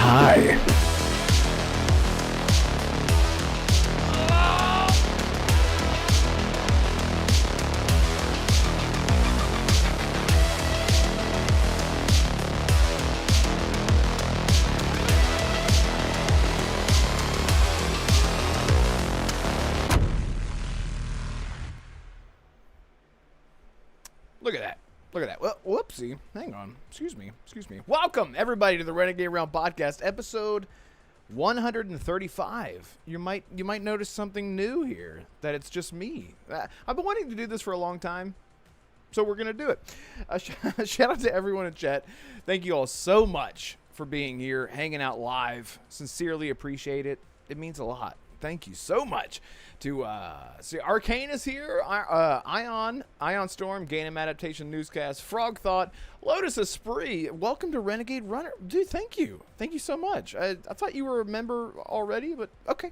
Hi. Look at that. Look at that. Well, whoopsie. Hang on. Excuse me. Welcome, everybody, to the Renegade Realm Podcast, episode 135. You might notice something new here, that it's just me. I've been wanting to do this for a long time, so we're going to do it. Shout out to everyone in chat. Thank you all so much for being here, hanging out live. Sincerely appreciate it. It means a lot. Thank you so much to see Arcane is here, Ion Storm, Gainem Adaptation Newscast, Frog Thought, Lotus Esprit. Welcome to Renegade Runner, dude. Thank you so much. I thought you were a member already, but okay.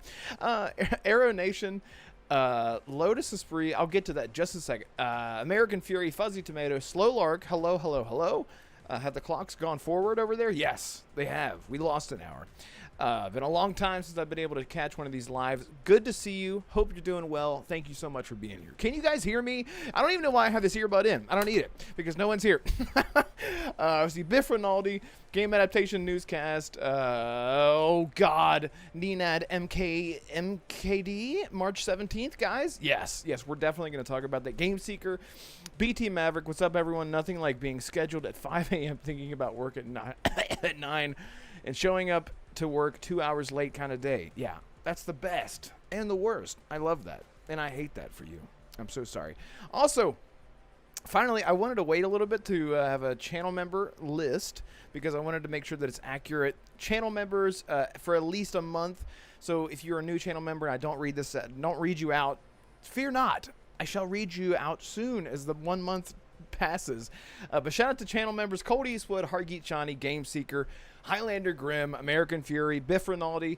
Arrow Nation, Lotus Esprit. I'll get to that just a second. American Fury, Fuzzy Tomato, Slow Lark. Hello. Have the clocks gone forward over there? Yes, they have. We lost an hour. Been a long time since I've been able to catch one of these lives. Good to see you. Hope you're doing well. Thank you so much for being here. Can you guys hear me? I don't even know why I have this earbud in. I don't need it because no one's here. I see Biff Rinaldi, Game Adaptation Newscast. Oh God, Nenad MKD, March 17th, guys. Yes, we're definitely going to talk about that. Game Seeker, BT Maverick. What's up, everyone? Nothing like being scheduled at 5 a.m. thinking about work at 9 and showing up to work 2 hours late kind of day. Yeah, that's the best and the worst. I love that, and I hate that for you. I'm so sorry. Also, finally, I wanted to wait a little bit to have a channel member list because I wanted to make sure that it's accurate. Channel members for at least a month. So if you're a new channel member and I don't read you out, fear not. I shall read you out soon as the 1 month passes. But shout out to channel members: Cold Eastwood, Hargeet Shani, Game Seeker, Highlander Grimm, American Fury, Biff Rinaldi,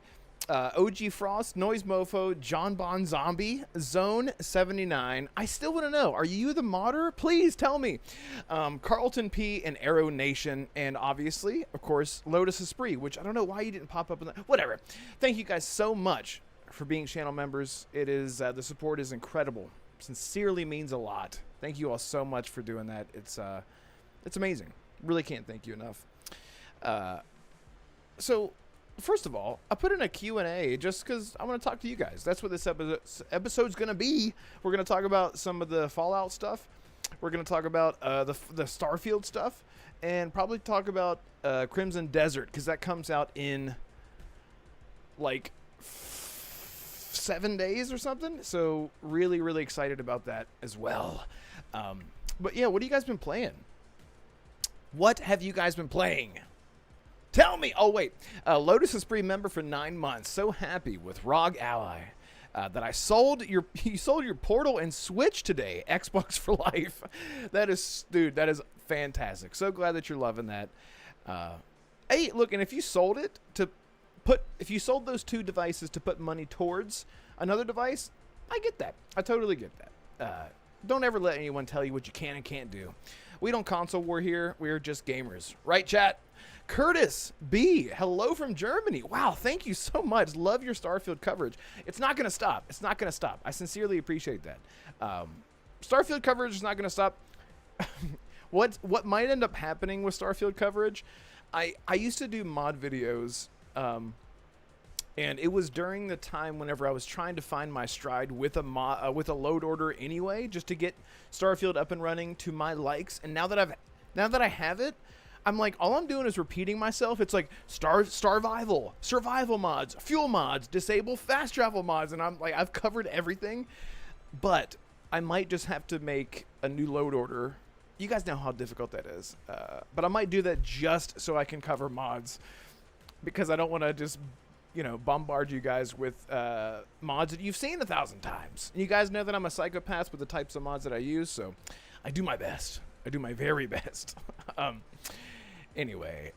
OG Frost, Noise Mofo, John Bon Zombie, Zone 79. I still want to know, are you the modder? Please tell me. Carlton P and Arrow Nation, and obviously, of course, Lotus Esprit, which I don't know why you didn't pop up in that. Whatever. Thank you guys so much for being channel members. It is the support is incredible. Sincerely means a lot. Thank you all so much for doing that. It's amazing. Really can't thank you enough. So, first of all, I put in a Q&A just because I want to talk to you guys. That's what this episode's going to be. We're going to talk about some of the Fallout stuff. We're going to talk about the Starfield stuff. And probably talk about Crimson Desert, because that comes out in, like, 7 days or something. So, really, really excited about that as well. But, yeah, what have you guys been playing? What have you guys been playing? Tell me. Oh, wait. Lotus Esprit member for 9 months. So happy with ROG Ally that you sold your Portal and Switch today. Xbox for life. That is fantastic. So glad that you're loving that. Hey, look, and if you sold those two devices to put money towards another device, I get that. I totally get that. Don't ever let anyone tell you what you can and can't do. We don't console war here. We're just gamers. Right, chat? Curtis B, hello from Germany. Wow, thank you so much. Love your Starfield coverage. It's not going to stop. I sincerely appreciate that. Starfield coverage is not going to stop. What might end up happening with Starfield coverage, I used to do mod videos, and it was during the time whenever I was trying to find my stride with a load order anyway, just to get Starfield up and running to my likes. And now that I have it, I'm like, all I'm doing is repeating myself. It's like survival mods, fuel mods, disable fast travel mods, and I'm like, I've covered everything. But I might just have to make a new load order. You guys know how difficult that is. But I might do that just so I can cover mods, because I don't want to just, bombard you guys with mods that you've seen 1,000 times. And you guys know that I'm a psychopath with the types of mods that I use, so I do my best. I do my very best. Anyway,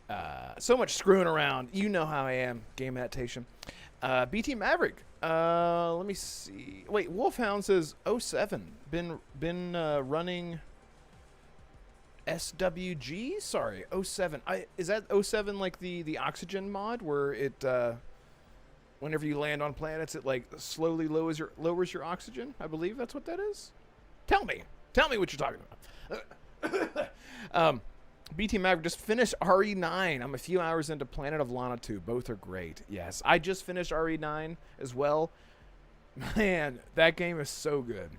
so much screwing around. You know how I am. Game adaptation. BT Maverick. Let me see. Wait, Wolfhound says 07. Been running SWG? Sorry, '07. Is that '07 like the oxygen mod where it whenever you land on planets it like slowly lowers your oxygen? I believe that's what that is. Tell me what you're talking about. BT Maverick just finished RE9. I'm a few hours into Planet of Lana 2. Both are great. Yes, I just finished RE9 as well. Man, that game is so good.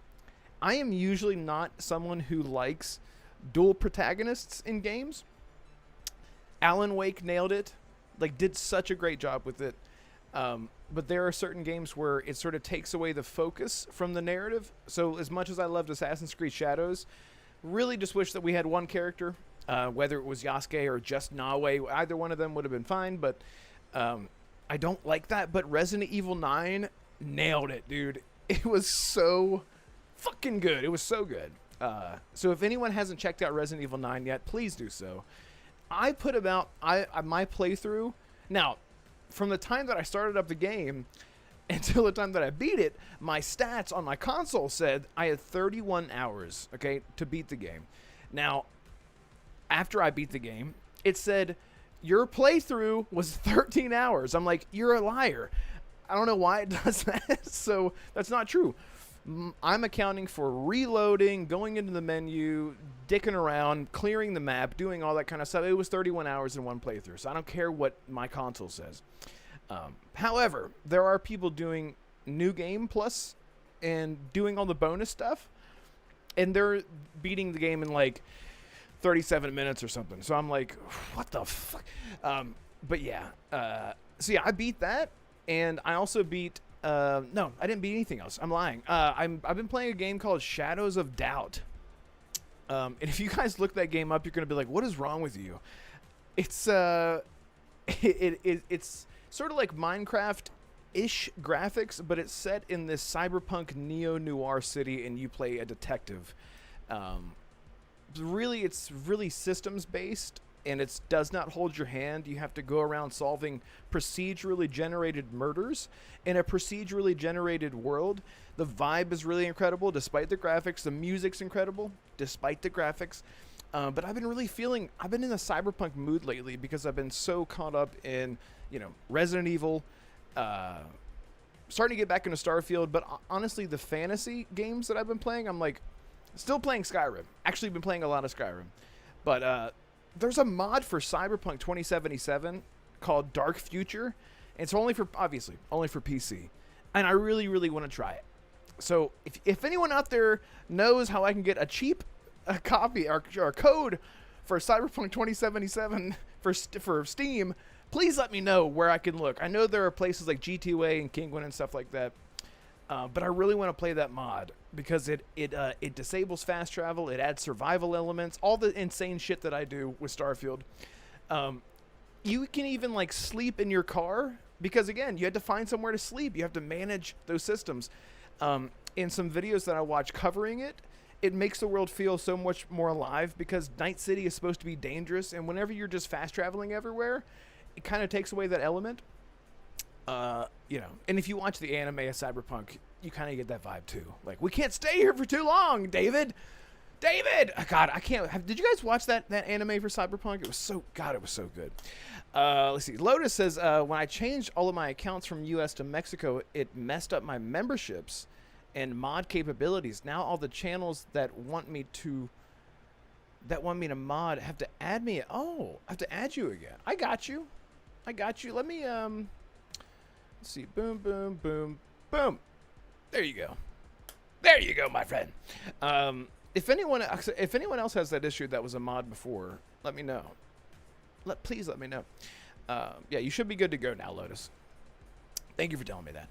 I am usually not someone who likes dual protagonists in games. Alan Wake nailed it. Like, did such a great job with it. But there are certain games where it sort of takes away the focus from the narrative. So as much as I loved Assassin's Creed Shadows, really just wish that we had one character. Whether it was Yasuke or just Nawe, either one of them would have been fine, but I don't like that. But Resident Evil 9 nailed it, dude. It was so fucking good. It was so good. So if anyone hasn't checked out Resident Evil 9 yet, please do so. I put about my playthrough. Now, from the time that I started up the game until the time that I beat it, my stats on my console said I had 31 hours, okay, to beat the game. Now, after I beat the game, it said, your playthrough was 13 hours. I'm like, you're a liar. I don't know why it does that. So that's not true. I'm accounting for reloading, going into the menu, dicking around, clearing the map, doing all that kind of stuff. It was 31 hours in one playthrough, so I don't care what my console says. However, there are people doing New Game Plus and doing all the bonus stuff, and they're beating the game in like 37 minutes or something. So I'm like, what the fuck? But yeah. So yeah, I beat that, and I also beat... no, I didn't beat anything else. I'm lying. I've been playing a game called Shadows of Doubt. And if you guys look that game up, you're going to be like, what is wrong with you? It's it's sort of like Minecraft-ish graphics, but it's set in this cyberpunk neo-noir city, and you play a detective. It's really systems-based, and it does not hold your hand. You have to go around solving procedurally generated murders in a procedurally generated world. The vibe is really incredible, despite the graphics. The music's incredible, despite the graphics. But I've been in the cyberpunk mood lately because I've been so caught up in, Resident Evil, starting to get back into Starfield. But honestly, the fantasy games that I've been playing, I'm like, still playing Skyrim. Actually been playing a lot of Skyrim. But, there's a mod for Cyberpunk 2077 called Dark Future. And it's only for PC. And I really, really want to try it. So if anyone out there knows how I can get a cheap copy or code for Cyberpunk 2077 for Steam, please let me know where I can look. I know there are places like G2A and Kingwin and stuff like that. But I really want to play that mod because it disables fast travel, it adds survival elements, all the insane shit that I do with Starfield. You can even like sleep in your car because again, you had to find somewhere to sleep. You have to manage those systems. In some videos that I watch covering it, it makes the world feel so much more alive because Night City is supposed to be dangerous, and whenever you're just fast traveling everywhere, it kind of takes away that element. And if you watch the anime of Cyberpunk, you kind of get that vibe too. Like, we can't stay here for too long, David! Oh, God, I can't. Did you guys watch that anime for Cyberpunk? It was so good. Let's see. Lotus says, when I changed all of my accounts from US to Mexico, it messed up my memberships and mod capabilities. Now all the channels that want me to mod have to add me. Oh, I have to add you again. I got you. Let me, let's see. Boom, boom, boom, boom. There you go, my friend. If anyone else has that issue that was a mod before, let me know. Please let me know. Yeah, you should be good to go now, Lotus. Thank you for telling me that.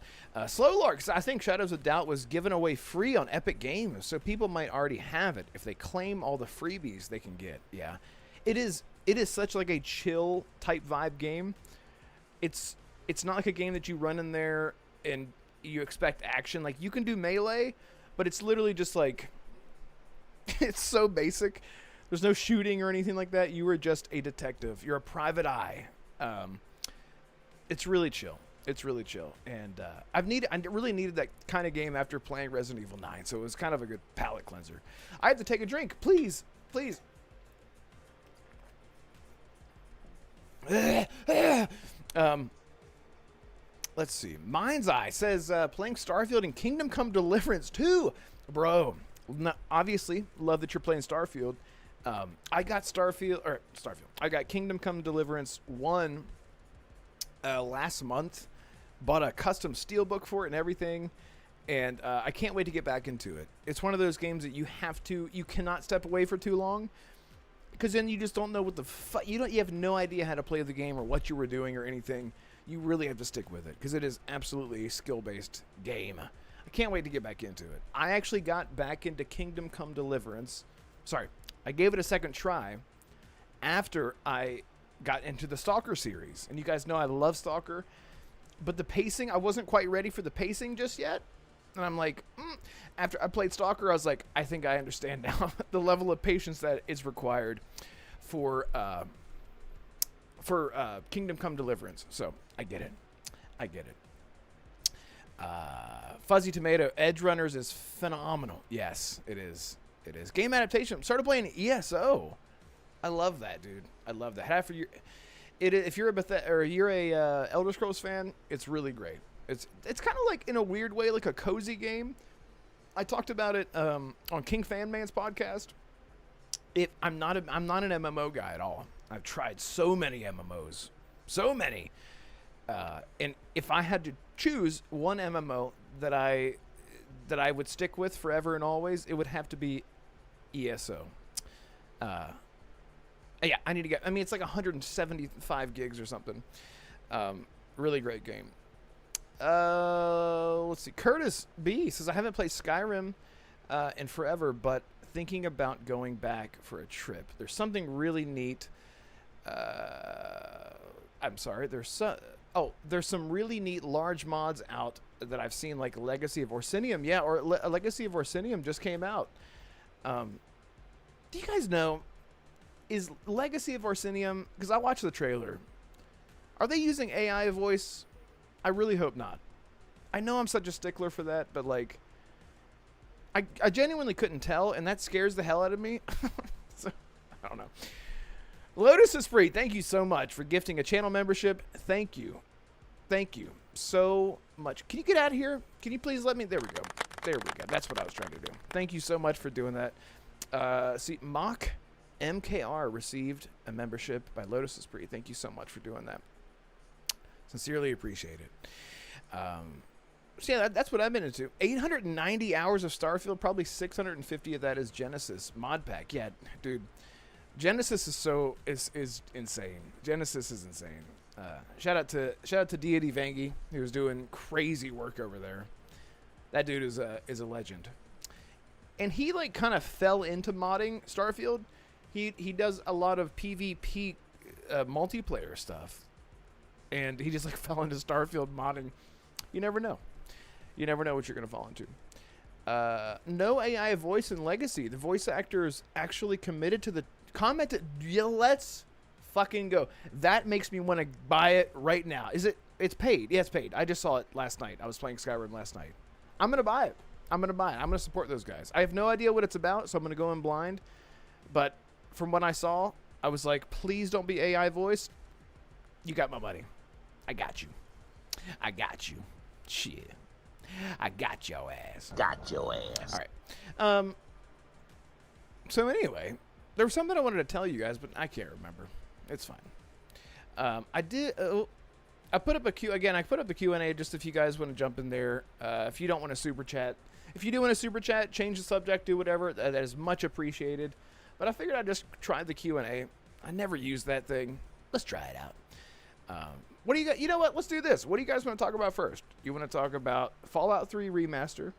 Slow Larks, I think Shadows of Doubt was given away free on Epic Games, so people might already have it if they claim all the freebies they can get. Yeah, it is such like a chill type vibe game. It's not like a game that you run in there and you expect action. Like, you can do melee, but it's literally just like it's so basic. There's no shooting or anything like that. You are just a detective. You're a private eye. It's really chill. And I really needed that kind of game after playing Resident Evil 9, so it was kind of a good palate cleanser. I have to take a drink. Please. Let's see. Mind's Eye says playing Starfield and Kingdom Come Deliverance 2. Bro, obviously, love that you're playing Starfield. I got Starfield. I got Kingdom Come Deliverance 1 last month. Bought a custom steelbook for it and everything. And I can't wait to get back into it. It's one of those games that you cannot step away for too long. Because then you just don't know what the fuck. You have no idea how to play the game or what you were doing or anything. You really have to stick with it because it is absolutely a skill-based game. I can't wait to get back into it. I actually got back into Kingdom Come Deliverance. Sorry, I gave it a second try after I got into the Stalker series. And you guys know I love Stalker. But the pacing, I wasn't quite ready for the pacing just yet. And I'm like, after I played Stalker, I was like, I think I understand now the level of patience that is required for Kingdom Come Deliverance. So I get it. Fuzzy Tomato, Edge Runners is phenomenal. Yes, it is. Game adaptation. Started playing ESO. I love that, dude. I love that. If you're a Bethesda or you're a Elder Scrolls fan, it's really great. It's kind of like, in a weird way, like a cozy game. I talked about it on King Fan Man's podcast. I'm not an MMO guy at all. I've tried so many MMOs, so many. And if I had to choose one MMO that I would stick with forever and always, it would have to be ESO. Yeah, I need to get. I mean, it's like 175 gigs or something. Really great game. Let's see. Curtis B says, I haven't played Skyrim in forever, but thinking about going back for a trip. There's something really neat. I'm sorry. There's some really neat large mods out that I've seen, like Legacy of Orsinium. Yeah, or Legacy of Orsinium just came out. Do you guys know, is Legacy of Orsinium, because I watched the trailer, are they using AI voice? I really hope not. I know I'm such a stickler for that, but like, I genuinely couldn't tell, and that scares the hell out of me. So, I don't know. Lotus is free. Thank you so much for gifting a channel membership. Thank you so much. Can you get out of here? Can you please let me? There we go. That's what I was trying to do. Thank you so much for doing that. See, Mock MKR received a membership by Lotus is free. Thank you so much for doing that. Sincerely appreciate it. So yeah, that's what I've been into. 890 hours of Starfield. Probably 650 of that is Genesis mod pack. Yeah, dude. Genesis is insane. Genesis is insane. Shout out to Deity Vangi, who's doing crazy work over there. That dude is a legend. And he like kind of fell into modding Starfield. He does a lot of PvP multiplayer stuff. And he just like fell into Starfield modding. You never know. You never know what you're going to fall into. No AI voice in Legacy. The voice actor is actually committed to the commented. Yeah, let's fucking go. That makes me want to buy it right now. It's paid. Yeah, it's paid. I just saw it last night. I was playing Skyrim last night. I'm going to buy it. I'm going to support those guys. I have no idea what it's about, so I'm going to go in blind. But from what I saw, I was like, please don't be AI voiced. You got my money. I got you. Shit. I got your ass. All right. So anyway, there was something I wanted to tell you guys, but I can't remember. It's fine. I put up a I put up the Q&A just if you guys want to jump in there. If you don't want to super chat. If you do want to super chat, change the subject, do whatever. That is much appreciated. But I figured I'd just try the Q&A. I never used that thing. Let's try it out. What do you got? You know what? Let's do this. What do you guys want to talk about first? You want to talk about Fallout 3 Remaster,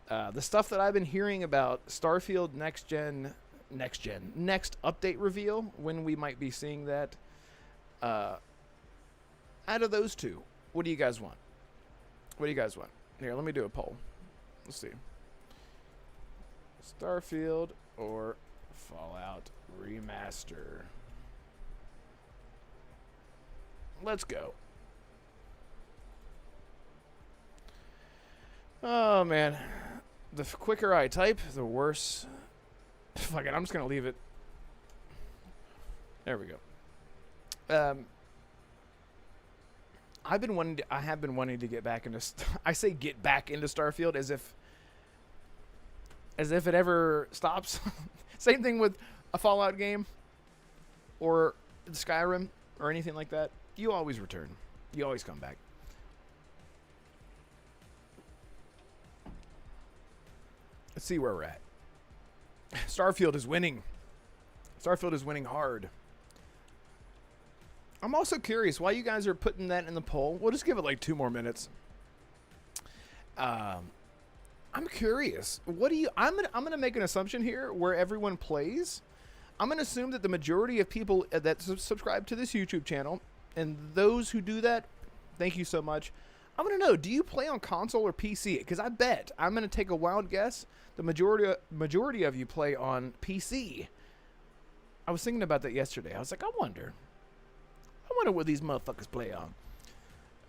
the stuff that I've been hearing about Starfield next update reveal, when we might be seeing that. Out of those two, what do you guys want? Here, let me do a poll. Let's see. Starfield or Fallout Remaster? Let's go. Oh, man. The quicker I type, the worse. Fuck it, I'm just going to leave it. There we go. Um, I have been wanting to get back into. I say get back into Starfield as if it ever stops. Same thing with a Fallout game or Skyrim or anything like that. You always return. You always come back. Let's see where we're at. Starfield is winning. Starfield is winning hard. I'm also curious why you guys are putting that in the poll. We'll just give it like 2 more minutes. I'm curious. What do you? I'm gonna make an assumption here where everyone plays. I'm gonna assume that the majority of people that subscribe to this YouTube channel, and those who do that, thank you so much. I'm gonna know. Do you play on console or PC? Because I bet I'm gonna take a wild guess. The majority of you play on PC. I was thinking about that yesterday. I was like, I wonder what these motherfuckers play on.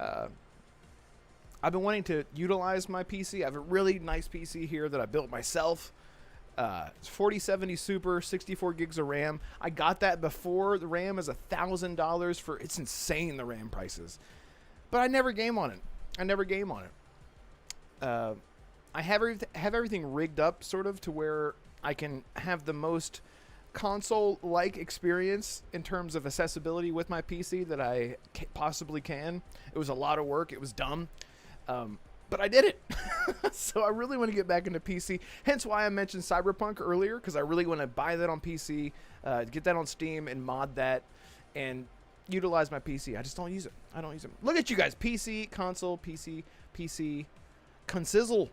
I've been wanting to utilize my PC. I have a really nice PC here that I built myself. It's 4070 Super, 64 gigs of RAM. I got that before the RAM is $1,000 for. It's insane, the RAM prices. But I never game on it. I have everything rigged up sort of to where I can have the most console-like experience in terms of accessibility with my PC that I possibly can. It was a lot of work. It was dumb. But I did it. So I really want to get back into PC. Hence why I mentioned Cyberpunk earlier, because I really want to buy that on PC, get that on Steam and mod that and utilize my PC. I just don't use it. I don't use it. Look at you guys. PC, console, PC, Consizzle.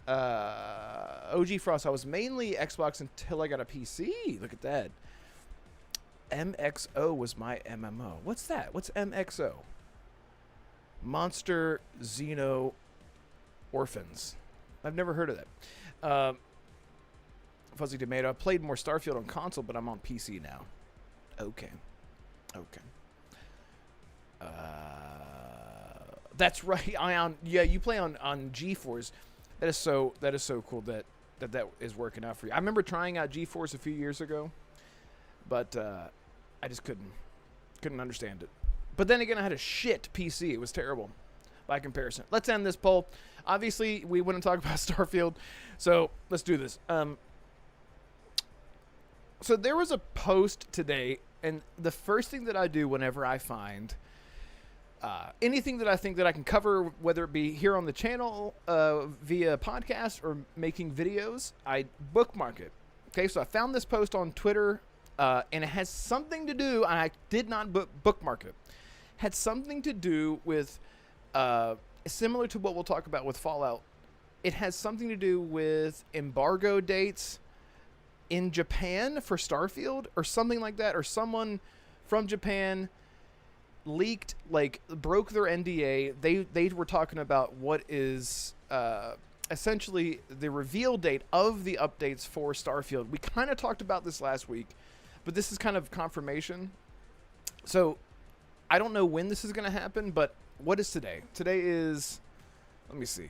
OG Frost. I was mainly Xbox until I got a PC. Look at that. MXO was my MMO. What's that? What's MXO? Monster Xeno Orphans. I've never heard of that. Fuzzy Tomato. I played more Starfield on console, but I'm on PC now. Okay. That's right. Ion. Yeah, you play on GeForce. That is so cool that is working out for you. I remember trying out GeForce a few years ago, but I just couldn't understand it. But then again, I had a shit PC. It was terrible by comparison. Let's end this poll. Obviously, we want to talk about Starfield, so let's do this. So there was a post today, and the first thing that I do whenever I find anything that I think that I can cover, whether it be here on the channel via podcast or making videos, I bookmark it. Okay, so I found this post on Twitter, and it has something to do, and I did not bookmark it, had something to do with, similar to what we'll talk about with Fallout, it has something to do with embargo dates in Japan for Starfield or something like that, or someone from Japan leaked, like, broke their NDA. They were talking about what is essentially the reveal date of the updates for Starfield. We kind of talked about this last week, but this is kind of confirmation. So I don't know when this is going to happen, but what is today? Today is, let me see.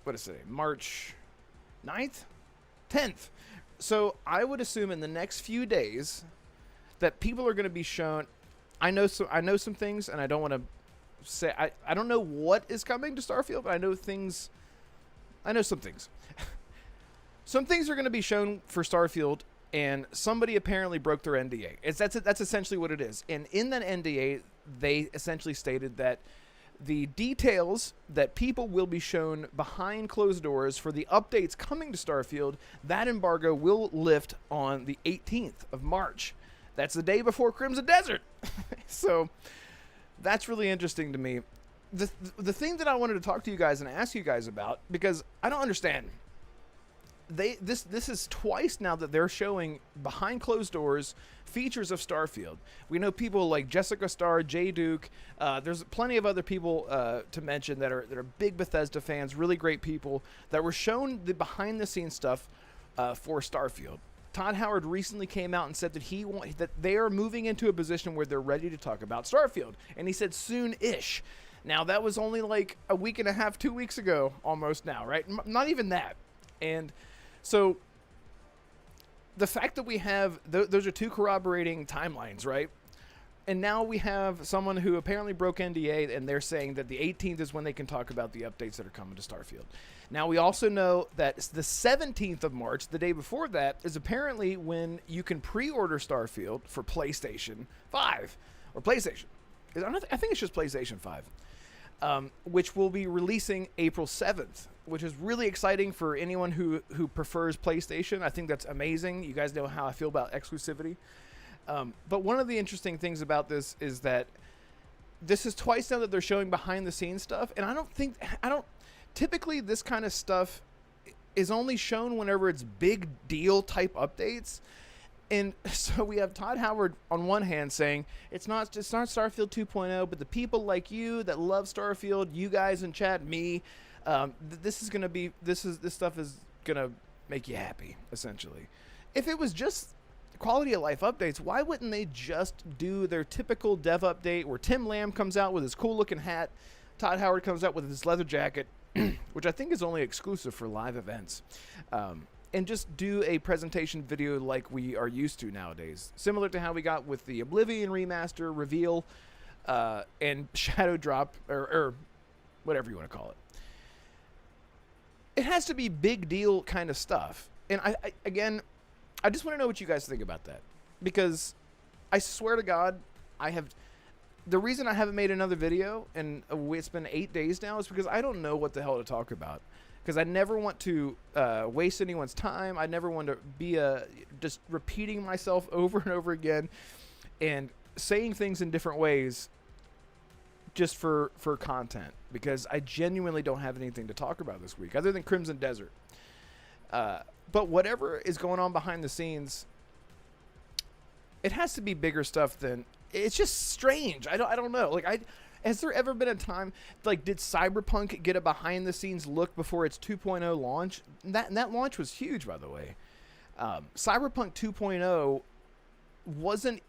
What is today? March 9th? 10th. So I would assume in the next few days that people are going to be shown. I know some things, and I don't want to say I don't know what is coming to Starfield, but I know some things. Some things are going to be shown for Starfield, and somebody apparently broke their NDA. That's essentially what it is. And in that NDA, they essentially stated that the details that people will be shown behind closed doors for the updates coming to Starfield, that embargo will lift on the 18th of March. That's the day before Crimson Desert. So that's really interesting to me. The thing that I wanted to talk to you guys and ask you guys about, because I don't understand. This is twice now that they're showing behind closed doors features of Starfield. We know people like Jessica Starr, Jay Duke. There's plenty of other people to mention that are big Bethesda fans, really great people that were shown the behind the scenes stuff for Starfield. Todd Howard recently came out and said that they are moving into a position where they're ready to talk about Starfield, and he said soon-ish. Now that was only like a week and a half, 2 weeks ago, almost now, right? Not even that. And so the fact that we have those are two corroborating timelines, right? And now we have someone who apparently broke NDA, and they're saying that the 18th is when they can talk about the updates that are coming to Starfield. Now, we also know that the 17th of March, the day before that, is apparently when you can pre-order Starfield for PlayStation 5 or PlayStation. I think it's just PlayStation 5, which will be releasing April 7th, which is really exciting for anyone who prefers PlayStation. I think that's amazing. You guys know how I feel about exclusivity. But one of the interesting things about this is that this is twice now that they're showing behind the scenes stuff. And typically this kind of stuff is only shown whenever it's big deal type updates. And so we have Todd Howard on one hand saying it's not Starfield 2.0, but the people like you that love Starfield, you guys in chat, me, this stuff is going to make you happy, essentially. If it was just quality of life updates, why wouldn't they just do their typical dev update where Tim Lamb comes out with his cool looking hat, Todd Howard comes out with his leather jacket, which I think is only exclusive for live events, and just do a presentation video like we are used to nowadays, similar to how we got with the Oblivion remaster, reveal, and shadow drop, or whatever you want to call it. It has to be big deal kind of stuff. And I just want to know what you guys think about that, because I swear to God, the reason I haven't made another video, and it's been 8 days now, is because I don't know what the hell to talk about, because I never want to waste anyone's time. I never want to be just repeating myself over and over again and saying things in different ways just for content, because I genuinely don't have anything to talk about this week other than Crimson Desert. But whatever is going on behind the scenes, it has to be bigger stuff than... It's just strange. I don't know. Like, has there ever been a time... Like, did Cyberpunk get a behind-the-scenes look before its 2.0 launch? That launch was huge, by the way. Cyberpunk 2.0 wasn't...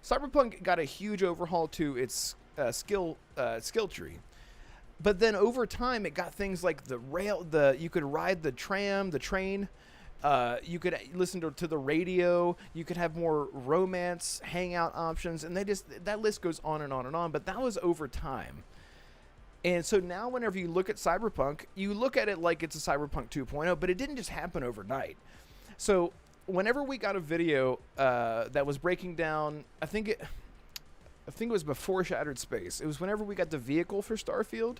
Cyberpunk got a huge overhaul to its skill tree. But then over time, it got things like you could ride the train. You could listen to the radio. You could have more romance hangout options, and that list goes on and on and on. But that was over time. And so now, whenever you look at Cyberpunk, you look at it like it's a Cyberpunk 2.0, but it didn't just happen overnight. So whenever we got a video that was breaking down, I think it was before Shattered Space. It was whenever we got the vehicle for Starfield.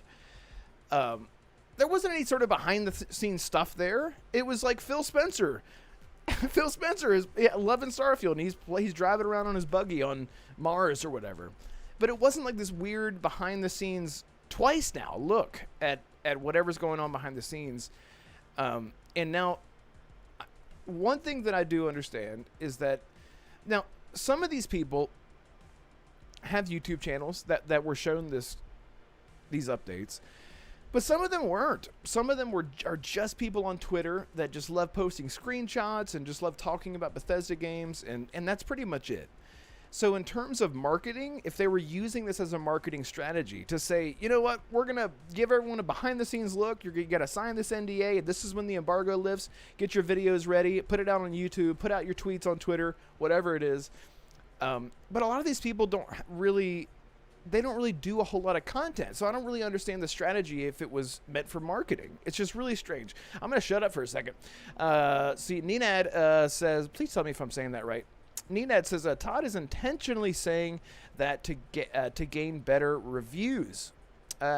There wasn't any sort of behind-the-scenes stuff there. It was like Phil Spencer. Phil Spencer is loving Starfield, and he's driving around on his buggy on Mars or whatever. But it wasn't like this weird behind-the-scenes twice now. Look at whatever's going on behind the scenes. And now, one thing that I do understand is that now some of these people have YouTube channels that were shown these updates, but some of them weren't. Some of them are just people on Twitter that just love posting screenshots and just love talking about Bethesda games, and that's pretty much it. So in terms of marketing, if they were using this as a marketing strategy to say, you know what, we're going to give everyone a behind-the-scenes look, you got to sign this NDA, this is when the embargo lifts, get your videos ready, put it out on YouTube, put out your tweets on Twitter, whatever it is. But a lot of these people don't really do a whole lot of content. So I don't really understand the strategy if it was meant for marketing. It's just really strange. I'm going to shut up for a second. See, Nenad says, please tell me if I'm saying that right. Nenad says, Todd is intentionally saying that to gain better reviews.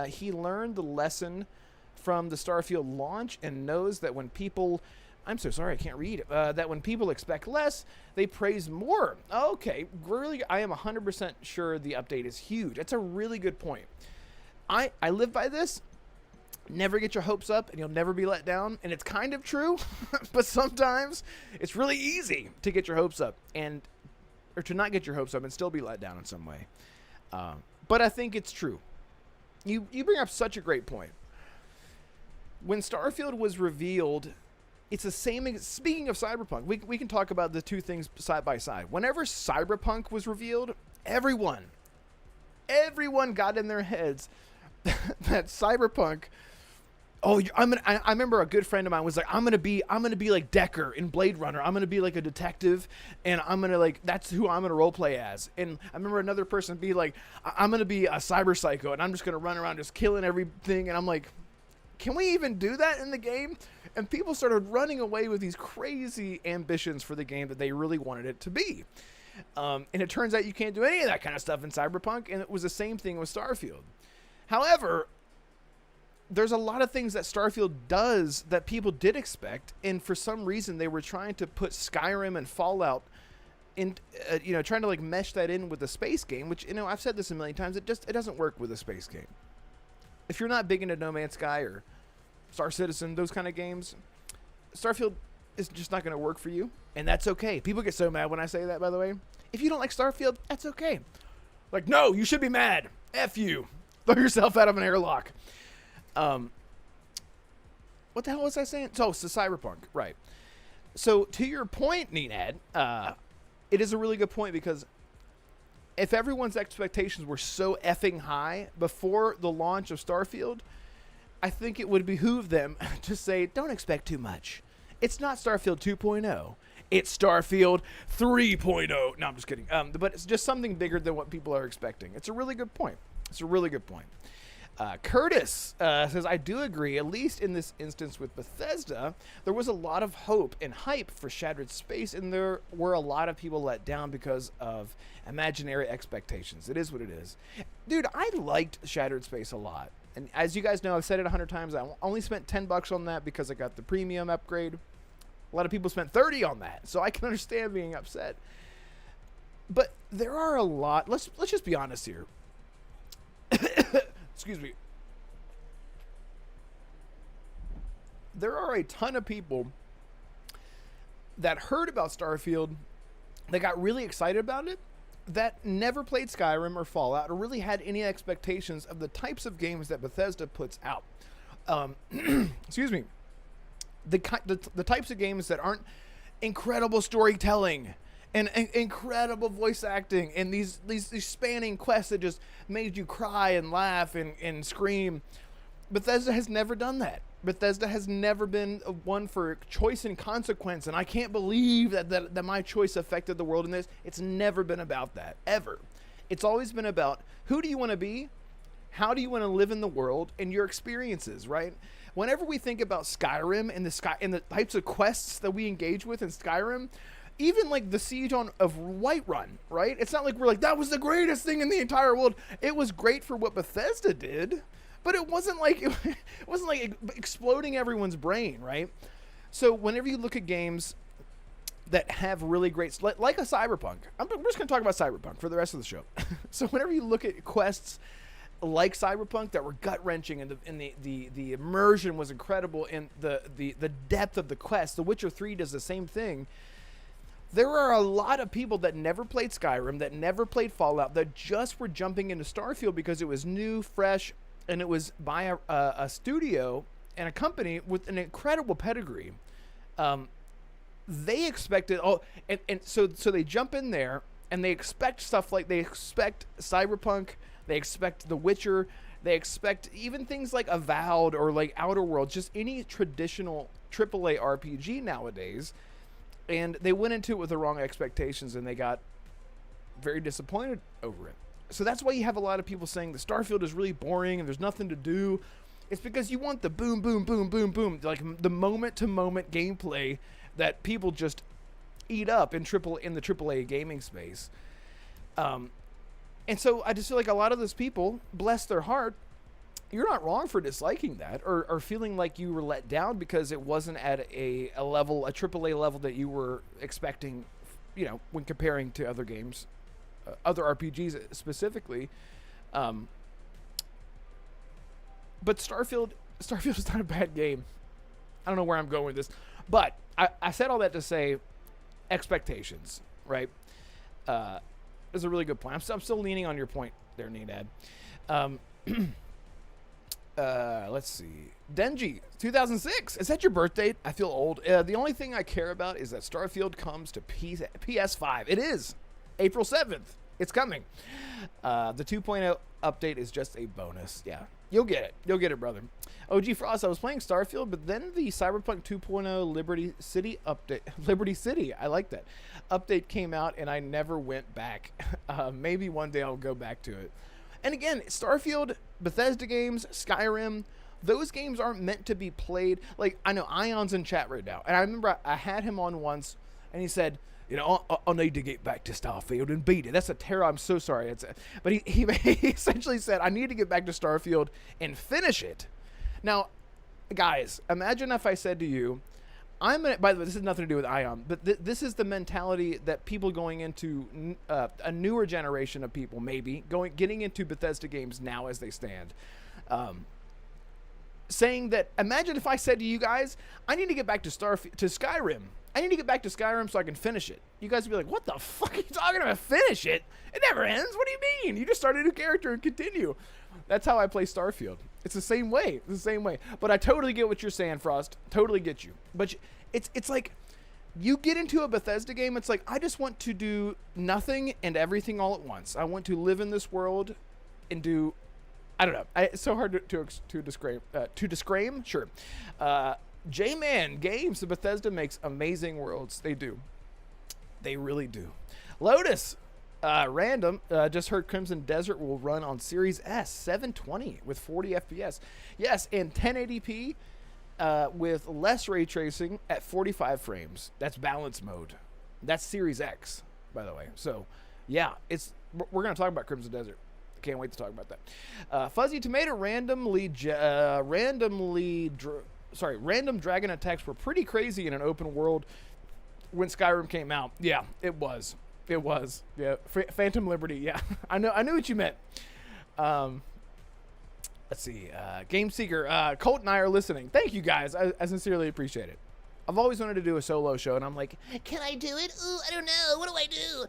He learned the lesson from the Starfield launch and knows that when people... I'm so sorry, I can't read. That when people expect less, they praise more. Okay, really, I am 100% sure the update is huge. That's a really good point. I live by this. Never get your hopes up, and you'll never be let down. And it's kind of true, but sometimes it's really easy to get your hopes up or to not get your hopes up and still be let down in some way. But I think it's true. You bring up such a great point. When Starfield was revealed... It's the same. Speaking of Cyberpunk, we can talk about the two things side by side. Whenever Cyberpunk was revealed, everyone got in their heads that Cyberpunk Oh, I remember a good friend of mine was like, I'm gonna be like Decker in Blade Runner. I'm gonna be like a detective, and I'm gonna like that's who I'm gonna role play as. And I remember another person be like, I'm gonna be a cyber psycho, and I'm just gonna run around just killing everything. And I'm like, can we even do that in the game? And people started running away with these crazy ambitions for the game that they really wanted it to be. And it turns out you can't do any of that kind of stuff in Cyberpunk, and it was the same thing with Starfield. However, there's a lot of things that Starfield does that people did expect, and for some reason they were trying to put Skyrim and Fallout in, trying to like mesh that in with the space game, which, I've said this a million times, it doesn't work with a space game. If you're not big into No Man's Sky or Star Citizen, those kind of games, Starfield is just not going to work for you, and that's okay. People get so mad when I say that, by the way. If you don't like Starfield, that's okay. Like, no, you should be mad. F you. Throw yourself out of an airlock. What the hell was I saying? So, it's the Cyberpunk, right. So, to your point, Nenad, it is a really good point, because if everyone's expectations were so effing high before the launch of Starfield, I think it would behoove them to say, don't expect too much. It's not Starfield 2.0. It's Starfield 3.0. No, I'm just kidding. But it's just something bigger than what people are expecting. It's a really good point. Curtis says, I do agree, at least in this instance with Bethesda, there was a lot of hope and hype for Shattered Space, and there were a lot of people let down because of imaginary expectations. It is what it is. Dude, I liked Shattered Space a lot. And as you guys know, I've said it 100 times, I only spent $10 on that because I got the premium upgrade. A lot of people spent $30 on that, so I can understand being upset. But there are a lot, let's just be honest here. Excuse me. There are a ton of people that heard about Starfield, that got really excited about it, that never played Skyrim or Fallout or really had any expectations of the types of games that Bethesda puts out. Excuse me. The types of games that aren't incredible storytelling and incredible voice acting and these spanning quests that just made you cry and laugh and scream. Bethesda has never done that. Bethesda has never been one for choice and consequence, and I can't believe that my choice affected the world in this. It's never been about that, ever. It's always been about, who do you want to be, how do you want to live in the world, and your experiences, right? Whenever we think about Skyrim and the types of quests that we engage with in Skyrim, even like the siege of Whiterun, right? It's not like we're like, that was the greatest thing in the entire world. It was great for what Bethesda did, but it wasn't like exploding everyone's brain, right? So whenever you look at games that have really great, like a Cyberpunk, we're just going to talk about Cyberpunk for the rest of the show. So whenever you look at quests like Cyberpunk that were gut-wrenching, and the immersion was incredible, and the depth of the quest, The Witcher 3 does the same thing. There are a lot of people that never played Skyrim, that never played Fallout, that just were jumping into Starfield because it was new, fresh, and it was by a studio and a company with an incredible pedigree. They expected, so they jump in there, and they expect stuff like, they expect Cyberpunk, they expect The Witcher, they expect even things like Avowed or like Outer Worlds, just any traditional AAA RPG nowadays. And they went into it with the wrong expectations, and they got very disappointed over it. So that's why you have a lot of people saying the Starfield is really boring and there's nothing to do. It's because you want the boom, boom, boom, boom, boom, like the moment-to-moment gameplay that people just eat up in the AAA gaming space. And so I just feel like a lot of those people, bless their heart, you're not wrong for disliking that or feeling like you were let down because it wasn't at a level, a AAA level that you were expecting, when comparing to other games, other RPGs specifically. But Starfield is not a bad game. I don't know where I'm going with this, but I said all that to say expectations, right? Is a really good point. I'm still leaning on your point there, Nenad. Let's see. Denji, 2006. Is that your birthday? I feel old. The only thing I care about is that Starfield comes to PS5. It is. April 7th. It's coming. The 2.0 update is just a bonus. Yeah, you'll get it. You'll get it, brother. OG Frost, I was playing Starfield, but then the Cyberpunk 2.0 Liberty City update, Liberty City, I like that, update came out, and I never went back. Maybe one day I'll go back to it. And again, Starfield, Bethesda games, Skyrim, those games aren't meant to be played. Like, I know Ion's in chat right now, and I remember I had him on once, and he said, you know, I'll need to get back to Starfield and beat it. That's a terror. I'm so sorry. But he essentially said, I need to get back to Starfield and finish it. Now, guys, imagine if I said to you, by the way, this has nothing to do with Ion, but this is the mentality that people going into a newer generation of people, maybe, getting into Bethesda games now as they stand. Saying that, imagine if I said to you guys, I need to get back to Skyrim. I need to get back to Skyrim so I can finish it. You guys would be like, what the fuck are you talking about? Finish it? It never ends. What do you mean? You just start a new character and continue. That's how I play Starfield. It's the same way. It's the same way. But I totally get what you're saying, Frost. Totally get you. But it's like, you get into a Bethesda game, it's like, I just want to do nothing and everything all at once. I want to live in this world and do, I don't know. It's so hard to describe. Sure. J-Man Games, the Bethesda makes amazing worlds. They do. They really do. Lotus, random, just heard Crimson Desert will run on Series S, 720 with 40 FPS. Yes, and 1080p with less ray tracing at 45 frames. That's balance mode. That's Series X, by the way. So, yeah, we're going to talk about Crimson Desert. Can't wait to talk about that. Fuzzy Tomato random dragon attacks were pretty crazy in an open world when Skyrim came out. Yeah, it was. Yeah, Phantom Liberty. Yeah, I knew what you meant. Let's see. Game Seeker, Colt and I are listening. Thank you guys. I sincerely appreciate it. I've always wanted to do a solo show, and I'm like, can I do it? Ooh, I don't know. What do I do?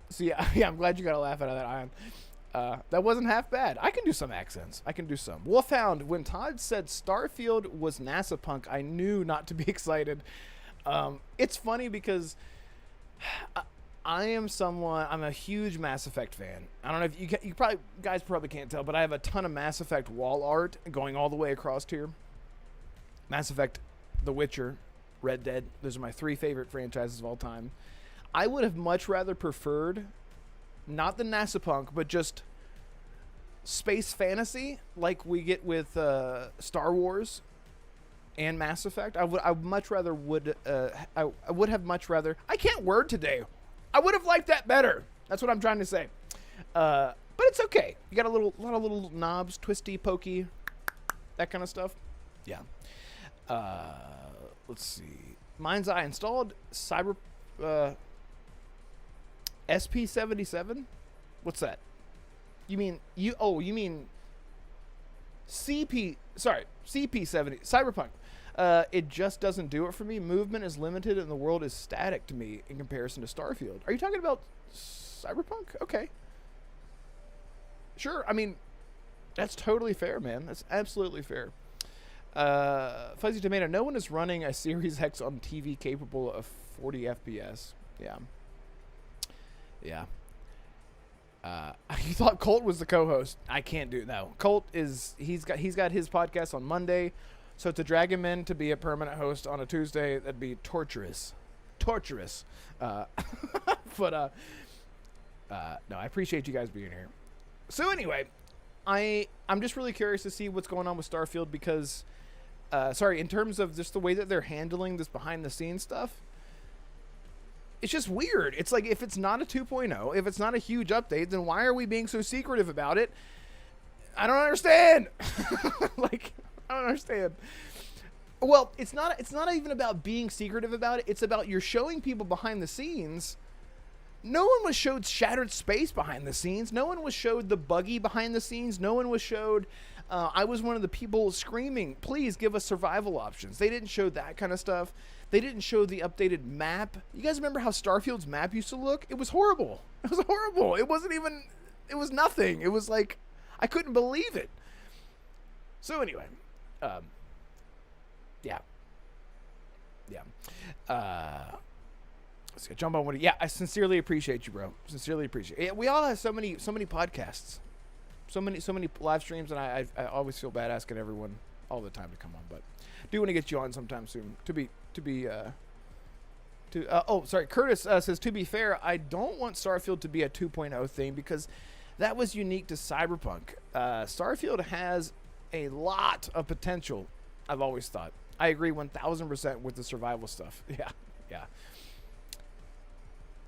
So yeah, I'm glad you got a laugh out of that, Ion. That wasn't half bad. I can do some accents. I can do some. Wolfhound, when Todd said Starfield was NASA punk, I knew not to be excited. It's funny because I'm a huge Mass Effect fan. I don't know if you guys probably can't tell, but I have a ton of Mass Effect wall art going all the way across here. Mass Effect, The Witcher, Red Dead. Those are my 3 favorite franchises of all time. I would have much rather preferred not the NASA punk, but just space fantasy like we get with Star Wars and Mass Effect. I would have much rather. I can't word today. I would have liked that better. That's what I'm trying to say. But it's okay. You got a lot of little knobs, twisty, pokey, that kind of stuff. Yeah. Let's see. Mind's Eye installed SP77? What's that? You mean CP70 Cyberpunk. It just doesn't do it for me. Movement is limited and the world is static to me in comparison to Starfield. Are you talking about Cyberpunk? Okay. Sure. I mean, that's totally fair, man. That's absolutely fair. Fuzzy Tomato, no one is running a Series X on TV capable of 40 FPS. Yeah. Yeah. You thought Colt was the co-host. I can't do it. No. Colt he's got his podcast on Monday. So to drag him in to be a permanent host on a Tuesday, that'd be torturous. No, I appreciate you guys being here. So anyway, I'm just really curious to see what's going on with Starfield because, in terms of just the way that they're handling this behind the scenes stuff, it's just weird. It's like, if it's not a 2.0, if it's not a huge update, then why are we being so secretive about it? I don't understand. I don't understand. Well, it's not even about being secretive about it. It's about you're showing people behind the scenes. No one was showed Shattered Space behind the scenes. No one was showed the buggy behind the scenes. No one was showed. I was one of the people screaming, please give us survival options. They didn't show that kind of stuff. They didn't show the updated map. You guys remember how Starfield's map used to look? It was horrible. It was horrible. It was nothing. It was like, I couldn't believe it. So anyway, yeah. Let's get jump on what. Yeah, I sincerely appreciate you, bro. Sincerely appreciate it. Yeah, we all have so many podcasts, so many live streams, and I always feel bad asking everyone all the time to come on, but I do want to get you on sometime soon. Curtis says, to be fair, I don't want Starfield to be a 2.0 thing because that was unique to Cyberpunk. Starfield has a lot of potential, I've always thought. I agree 1,000% with the survival stuff. Yeah.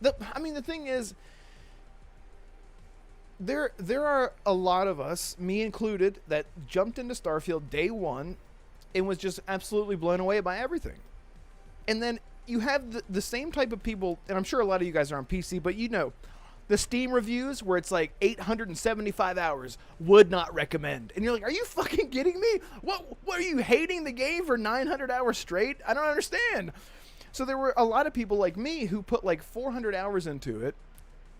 The thing is, there are a lot of us, me included, that jumped into Starfield day one and was just absolutely blown away by everything. And then you have the same type of people, and I'm sure a lot of you guys are on PC, but you know, the Steam reviews where it's like 875 hours, would not recommend. And you're like, are you fucking kidding me? What are you hating the game for 900 hours straight? I don't understand. So there were a lot of people like me who put like 400 hours into it,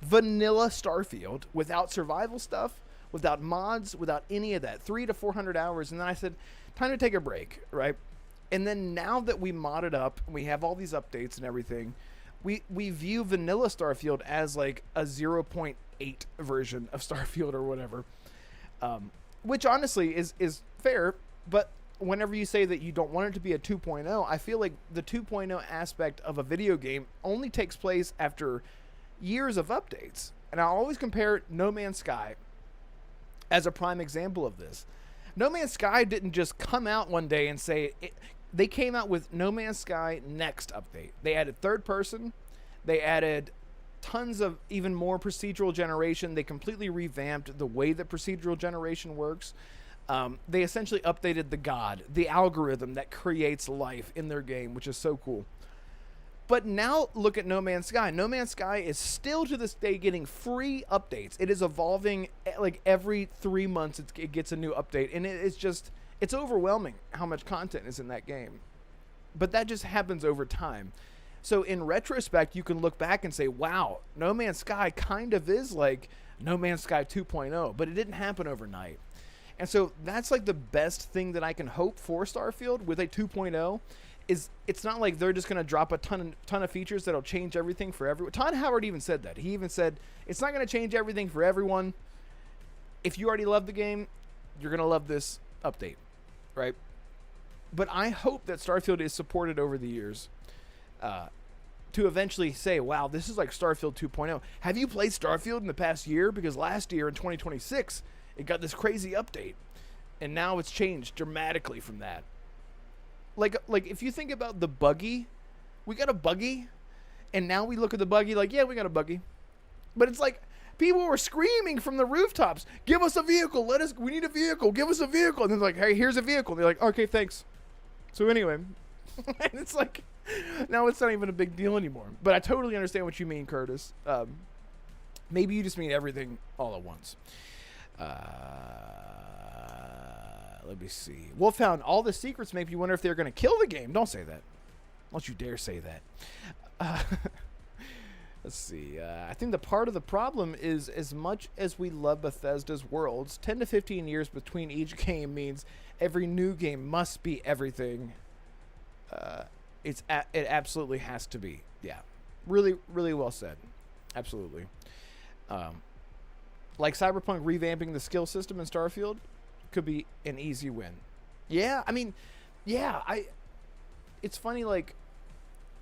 vanilla Starfield, without survival stuff, without mods, without any of that, 300 to 400 hours. And then I said, time to take a break, right? And then now that we modded up, we have all these updates and everything, we view vanilla Starfield as like a 0.8 version of Starfield or whatever, which honestly is fair. But whenever you say that you don't want it to be a 2.0, I feel like the 2.0 aspect of a video game only takes place after years of updates. And I always compare No Man's Sky as a prime example of this. No Man's Sky didn't just come out one day and say it. They came out with No Man's Sky Next update. They added third person. They added tons of even more procedural generation. They completely revamped the way that procedural generation works. They essentially updated the algorithm that creates life in their game, which is so cool. But now look at No Man's Sky. No Man's Sky is still to this day getting free updates. It is evolving like every 3 months. It gets a new update, and it's overwhelming how much content is in that game. But that just happens over time. So in retrospect, you can look back and say, wow, No Man's Sky kind of is like No Man's Sky 2.0, but it didn't happen overnight. And so that's like the best thing that I can hope for Starfield with a 2.0 is it's not like they're just going to drop a ton of features that'll change everything for everyone. Todd Howard even said that. He even said, it's not going to change everything for everyone. If you already love the game, you're going to love this update. Right? But I hope that Starfield is supported over the years to eventually say, wow, this is like Starfield 2.0. Have you played Starfield in the past year? Because last year in 2026, it got this crazy update. And now it's changed dramatically from that. Like if you think about the buggy, we got a buggy. And now we look at the buggy like, yeah, we got a buggy. But it's like, people were screaming from the rooftops, give us a vehicle, we need a vehicle, give us a vehicle. And they're like, hey, here's a vehicle. And they're like, okay, thanks. So anyway, and it's like, now it's not even a big deal anymore. But I totally understand what you mean, Curtis. Maybe you just mean everything all at once. Let me see. Wolfhound, all the secrets make you wonder if they're going to kill the game. Don't say that. Don't you dare say that. Let's see. I think the part of the problem is as much as we love Bethesda's worlds, 10 to 15 years between each game means every new game must be everything. It absolutely has to be. Yeah. Really, really well said. Absolutely. Like Cyberpunk revamping the skill system in Starfield could be an easy win. Yeah, I mean, yeah, it's funny, like,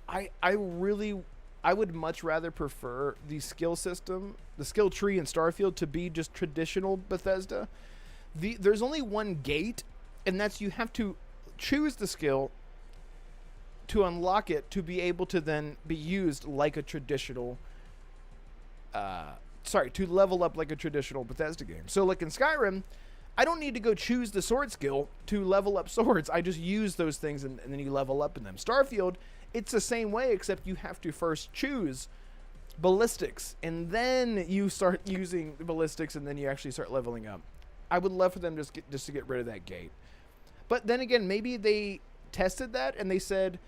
I would much rather prefer the skill system, the skill tree in Starfield to be just traditional Bethesda. There's only one gate, and that's you have to choose the skill to unlock it to be able to then be used like a traditional, to level up like a traditional Bethesda game. So like in Skyrim, I don't need to go choose the sword skill to level up swords. I just use those things and then you level up in them. Starfield, it's the same way, except you have to first choose ballistics and then you start using the ballistics and then you actually start leveling up. I would love for them just to get rid of that gate. But then again, maybe they tested that and they said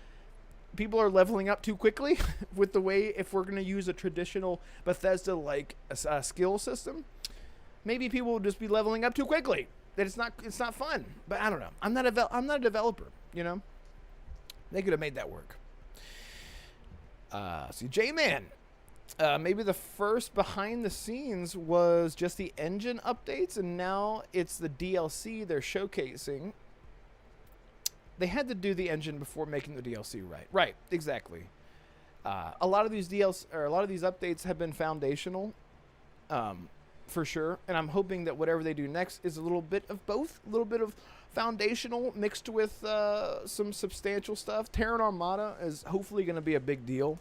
people are leveling up too quickly with the way, if we're going to use a traditional Bethesda like a skill system, maybe people will just be leveling up too quickly. That it's not fun. But I don't know. I'm not a developer, you know? They could have made that work. See, J-Man. Maybe the first behind the scenes was just the engine updates, and now it's the DLC they're showcasing. They had to do the engine before making the DLC, right? Right, exactly. A lot of these updates have been foundational, for sure. And I'm hoping that whatever they do next is a little bit of both, a little bit of foundational mixed with some substantial stuff. Terran Armada is hopefully going to be a big deal.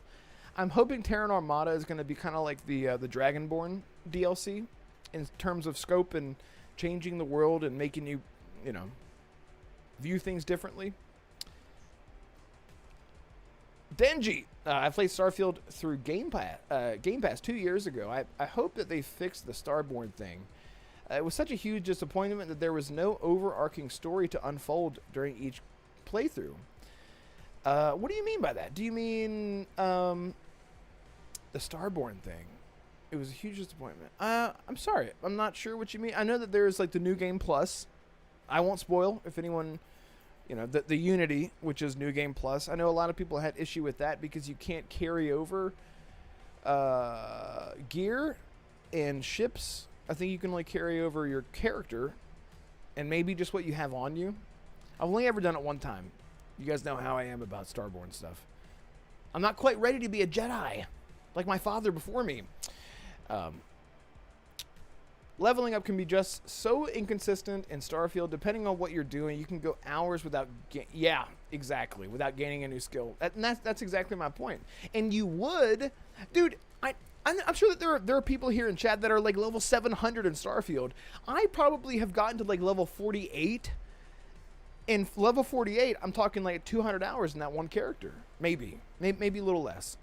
I'm hoping Terran Armada is going to be kind of like the Dragonborn DLC in terms of scope and changing the world and making you, view things differently. Denji, I played Starfield through Game Pass 2 years ago. I hope that they fixed the Starborn thing. It was such a huge disappointment that there was no overarching story to unfold during each playthrough. What do you mean by that? Do you mean the Starborn thing? It was a huge disappointment. I'm sorry. I'm not sure what you mean. I know that there's like the New Game Plus. I won't spoil if anyone... the Unity, which is New Game Plus. I know a lot of people had issue with that because you can't carry over gear and ships. I think you can only carry over your character and maybe just what you have on you. I've only ever done it one time. You guys know how I am about Starborn stuff. I'm not quite ready to be a Jedi like my father before me. Leveling up can be just so inconsistent in Starfield. Depending on what you're doing, you can go hours without... without gaining a new skill. And that's exactly my point. And you would... Dude, I'm sure that there are people here in chat that are like level 700 in Starfield. I probably have gotten to like level 48. In level 48, I'm talking like 200 hours in that one character. Maybe a little less.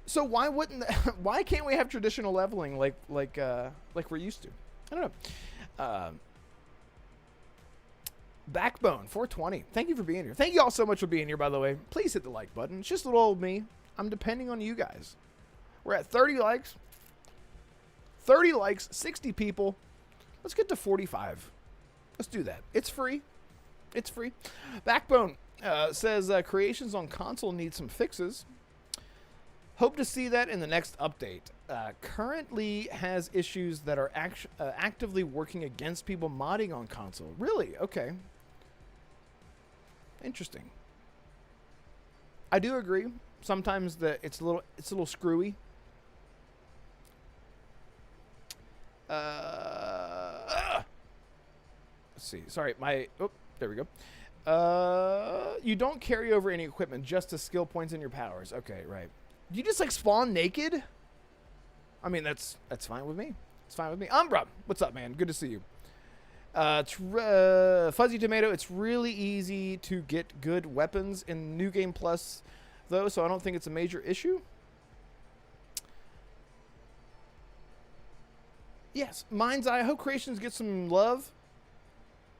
So why can't we have traditional leveling like we're used to? I don't know. Backbone 420. Thank you for being here. Thank you all so much for being here, by the way. Please hit the like button. It's just little old me. I'm depending on you guys. We're at 30 likes. 30 likes, 60 people. Let's get to 45. Let's do that. It's free. It's free. Backbone says creations on console need some fixes. Hope to see that in the next update. Currently has issues that are actively working against people modding on console. Really? Okay. Interesting. I do agree. Sometimes it's a little screwy. Let's see. Sorry, there we go. You don't carry over any equipment, just the skill points and your powers. Okay, right. You just like spawn naked? I mean, that's fine with me. It's fine with me. Umbra, what's up, man? Good to see you. Fuzzy Tomato, it's really easy to get good weapons in New Game Plus, though, so I don't think it's a major issue. Yes, Mind's Eye. I hope Creations get some love.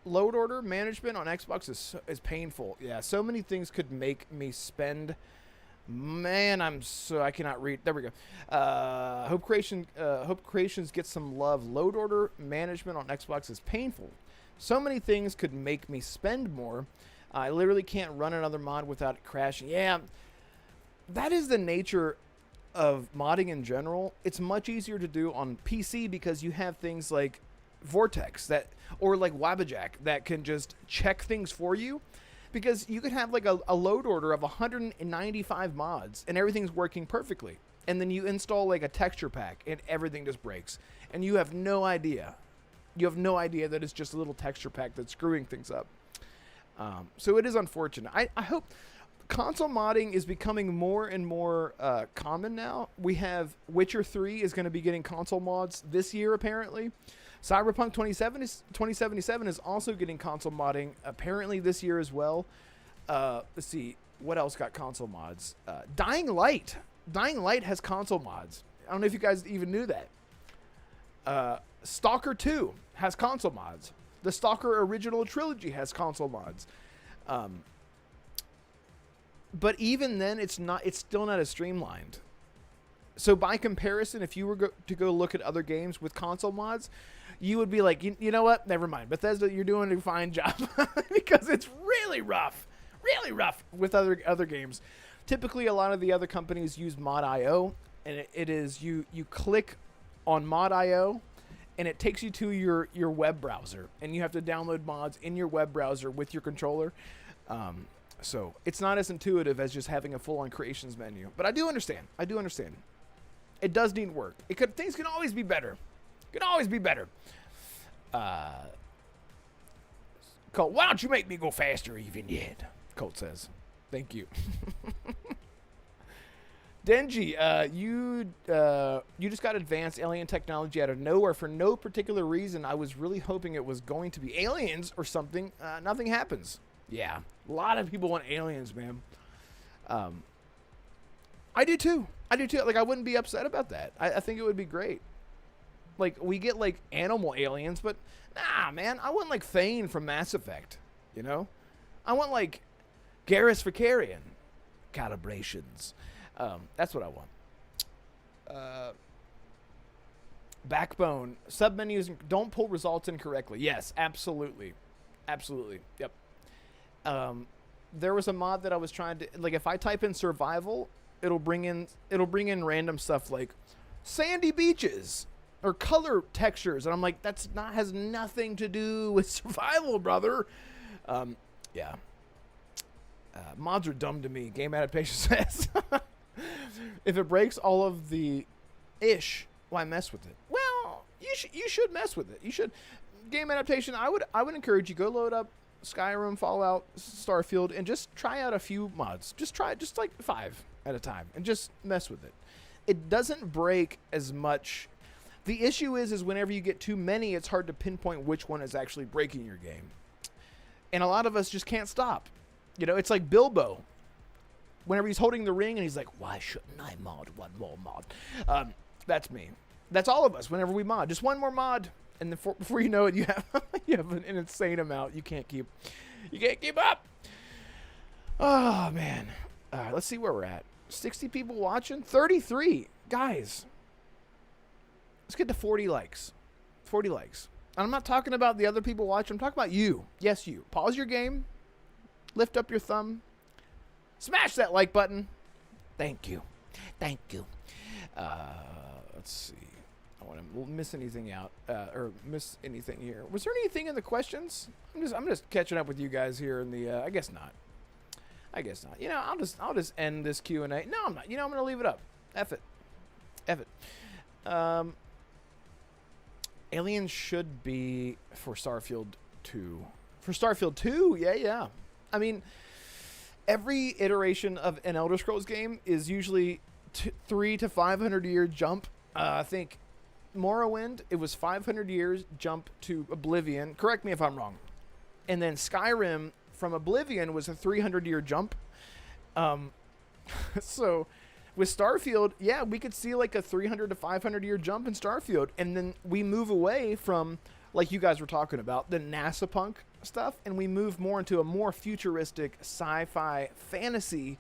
Load order management on Xbox is painful. Yeah, so many things could make me spend... Man, I cannot read. There we go. Hope Creations get some love. Load order management on Xbox is painful. So many things could make me spend more. I literally can't run another mod without it crashing. Yeah, that is the nature of modding in general. It's much easier to do on PC because you have things like Vortex or like Wabajack that can just check things for you. Because you could have like a load order of 195 mods and everything's working perfectly. And then you install like a texture pack and everything just breaks. And you have no idea. You have no idea that it's just a little texture pack that's screwing things up. So it is unfortunate. I hope console modding is becoming more and more common now. We have Witcher 3 is going to be getting console mods this year apparently. Cyberpunk 2077 is also getting console modding apparently this year as well. Let's see. What else got console mods? Dying Light. Dying Light has console mods. I don't know if you guys even knew that. Stalker 2 has console mods. The Stalker original trilogy has console mods. But even then, it's still not as streamlined. So by comparison, if you were to go look at other games with console mods, you would be like, you know what? Never mind. Bethesda, you're doing a fine job because it's really rough with other games. Typically, a lot of the other companies use mod.io, and it is you click on mod.io, and it takes you to your web browser, and you have to download mods in your web browser with your controller. So it's not as intuitive as just having a full-on creations menu. But I do understand. It does need work. Things can always be better. Colt, why don't you make me go faster even yet? Colt says. Thank you. Denji, you just got advanced alien technology out of nowhere for no particular reason. I was really hoping it was going to be aliens or something. Nothing happens. Yeah, a lot of people want aliens, man. I do too. Like, I wouldn't be upset about that. I think it would be great. Like, we get, like, animal aliens, but nah, man. I want, like, Thane from Mass Effect, you know? I want, like, Garrus Vakarian calibrations. That's what I want. Backbone. Submenus don't pull results incorrectly. Yes, absolutely. Yep. There was a mod that I was trying to, like, if I type in survival, it'll bring in random stuff like sandy beaches or color textures, and I'm like, has nothing to do with survival, brother. Yeah. Mods are dumb to me. Game adaptation says. If it breaks all of the why mess with it? Well, you should mess with it. You should. Game adaptation, I would encourage you, go load up Skyrim, Fallout, Starfield, and just try out a few mods. Just like 5 at a time, and just mess with it. It doesn't break as much. The issue is whenever you get too many, it's hard to pinpoint which one is actually breaking your game. And a lot of us just can't stop. You know, it's like Bilbo. Whenever he's holding the ring and he's like, why shouldn't I mod one more mod? That's me. That's all of us whenever we mod. Just one more mod. And then before you know it, you have an insane amount. You can't keep up. Oh, man. All right, let's see where we're at. 60 people watching? 33. Guys. Let's get to 40 likes. 40 likes. And I'm not talking about the other people watching. I'm talking about you. Yes, you. Pause your game. Lift up your thumb. Smash that like button. Thank you. Let's see. I want to miss anything out or miss anything here. Was there anything in the questions? I'm just catching up with you guys here in the. I guess not. You know, I'll just end this Q&A. No, I'm not. You know, I'm gonna leave it up. F it. Aliens should be for Starfield 2. For Starfield 2, yeah. I mean, every iteration of an Elder Scrolls game is usually 300 to 500 year jump. I think Morrowind, it was 500 years jump to Oblivion. Correct me if I'm wrong. And then Skyrim from Oblivion was a 300-year jump. So with Starfield, yeah, we could see like a 300 to 500-year jump in Starfield. And then we move away from, like you guys were talking about, the NASA punk stuff, and we move more into a more futuristic sci-fi fantasy,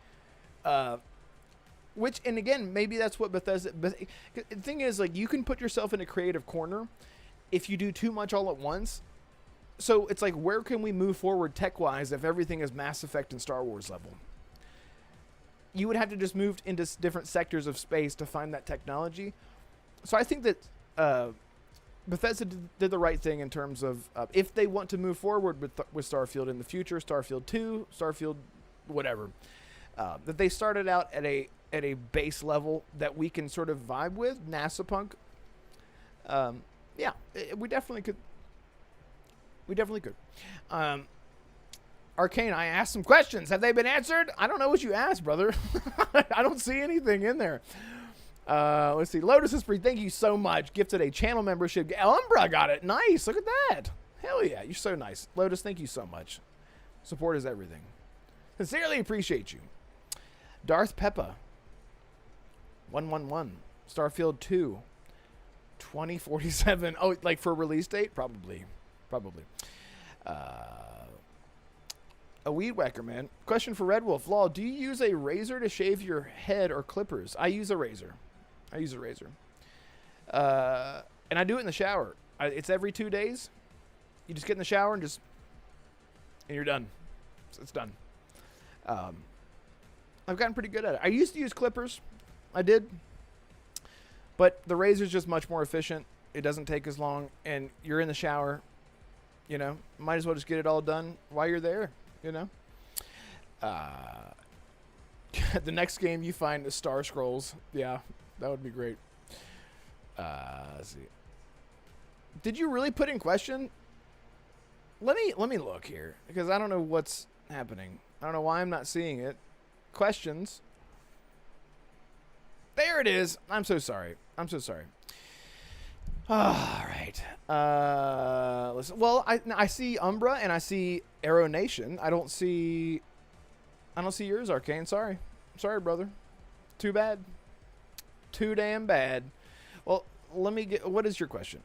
which, and again, maybe that's what Bethesda, but the thing is, like, you can put yourself in a creative corner if you do too much all at once. So it's like, where can we move forward tech-wise if everything is Mass Effect and Star Wars level? You would have to just move into different sectors of space to find that technology. So I think that Bethesda did the right thing in terms of if they want to move forward with Starfield in the future, Starfield 2, Starfield whatever, that they started out at a base level that we can sort of vibe with, NASA punk. Yeah, we definitely could. Arcane, I asked some questions. Have they been answered? I don't know what you asked, brother. I don't see anything in there. Let's see. Lotus is free. Thank you so much. Gifted a channel membership. Umbra got it. Nice. Look at that. Hell yeah. You're so nice. Lotus, thank you so much. Support is everything. Sincerely appreciate you. Darth Peppa. 111. Starfield 2. 2047. Oh, like for release date? Probably. A weed whacker, man. Question for Red Wolf. Law, do you use a razor to shave your head or clippers? I use a razor. And I do it in the shower. It's every 2 days. You just get in the shower and you're done. It's done. I've gotten pretty good at it. I used to use clippers. I did. But the razor's just much more efficient. It doesn't take as long. And you're in the shower. You know, might as well just get it all done while you're there. You know? The next game you find is Star Scrolls. Yeah, that would be great. Let's see. Did you really put in question? Let me look here, because I don't know what's happening. I don't know why I'm not seeing it. Questions. There it is. I'm so sorry. I'm so sorry. All right. Listen. Well, I see Umbra and I see Arrow Nation. I don't see yours, Arcane. Sorry, brother. Too bad. Too damn bad. Well, let me get. What is your question?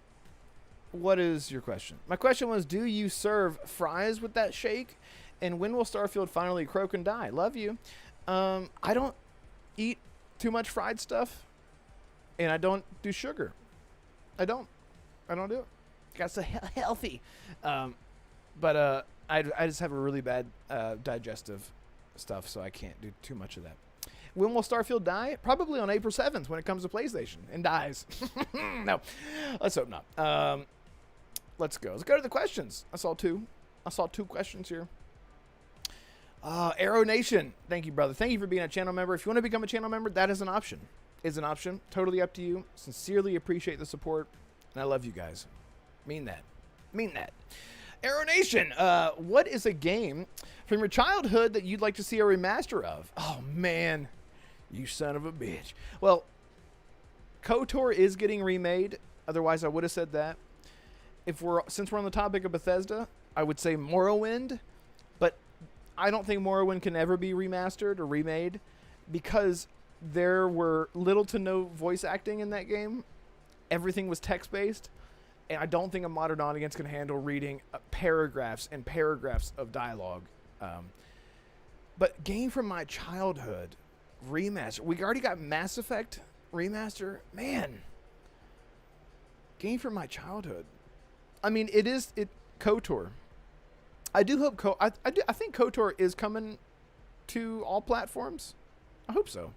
What is your question? My question was, do you serve fries with that shake? And when will Starfield finally croak and die? Love you. I don't eat too much fried stuff, and I don't do sugar. I don't do it. Got so healthy. But I just have a really bad digestive stuff, so I can't do too much of that. When will Starfield die? Probably on April 7th when it comes to PlayStation and dies. No, let's hope not. Let's go. Let's go to the questions. I saw two questions here. Arrow Nation. Thank you, brother. Thank you for being a channel member. If you want to become a channel member, that is an option. Is an option. Totally up to you. Sincerely appreciate the support. And I love you guys. Mean that. Mean that. Arrow Nation, what is a game from your childhood that you'd like to see a remaster of? Oh, man. You son of a bitch. Well, KOTOR is getting remade. Otherwise, I would have said that. Since we're on the topic of Bethesda, I would say Morrowind. But I don't think Morrowind can ever be remastered or remade because there were little to no voice acting in that game. Everything was text-based. And I don't think a modern audience can handle reading paragraphs and paragraphs of dialogue. But game from my childhood, remaster. We already got Mass Effect remaster. Man. Game from my childhood. I mean, it KOTOR. I do hope I think KOTOR is coming to all platforms. I hope so.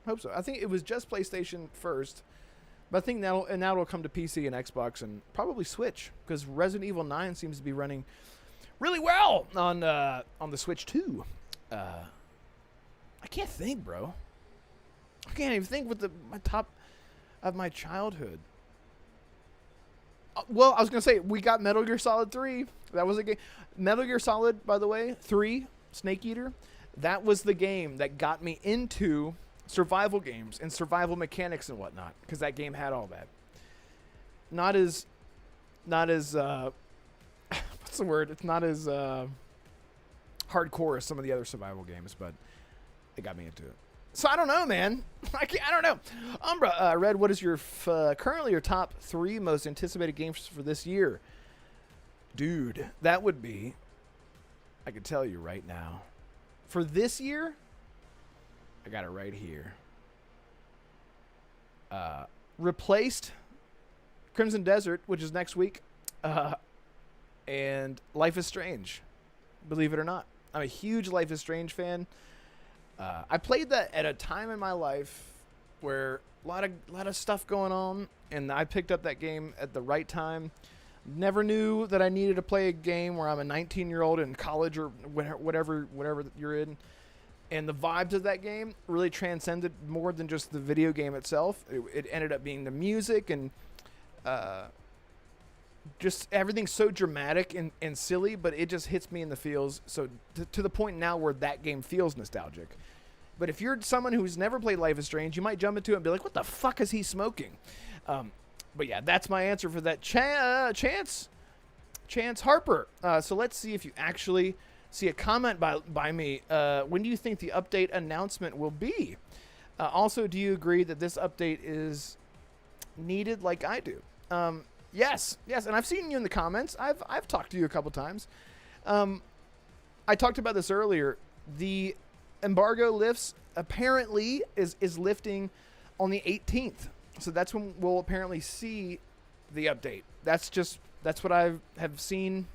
I think it was just PlayStation first. But I think now it'll come to PC and Xbox and probably Switch, because Resident Evil 9 seems to be running really well on the Switch too. I can't think, bro. I can't even think with my top of my childhood. Well, I was gonna say we got Metal Gear Solid 3. That was a game. Metal Gear Solid, by the way, 3 Snake Eater. That was the game that got me into survival games and survival mechanics and whatnot, because that game had all that. Not as what's the word? It's not as hardcore as some of the other survival games, but it got me into it. So I don't know, man. I don't know. Umbra, Red, what is your currently your top 3 most anticipated games for this year? Dude, that would be, I can tell you right now, for this year, I got it right here. Replaced Crimson Desert, which is next week, and Life is Strange. Believe it or not, I'm a huge Life is Strange fan. I played that at a time in my life where a lot of stuff going on, and I picked up that game at the right time. Never knew that I needed to play a game where I'm a 19-year-old in college or whatever you're in. And the vibes of that game really transcended more than just the video game itself. It ended up being the music and just everything so dramatic and silly, but it just hits me in the feels. So to the point now where that game feels nostalgic. But if you're someone who's never played Life is Strange, you might jump into it and be like, what the fuck is he smoking? But yeah, that's my answer for that. Chance Harper. So let's see if you actually see a comment by me. When do you think the update announcement will be? Also, do you agree that this update is needed like I do? Yes, and I've seen you in the comments. I've talked to you a couple times. I talked about this earlier. The embargo lifts apparently is lifting on the 18th. So that's when we'll apparently see the update. That's what I have seen.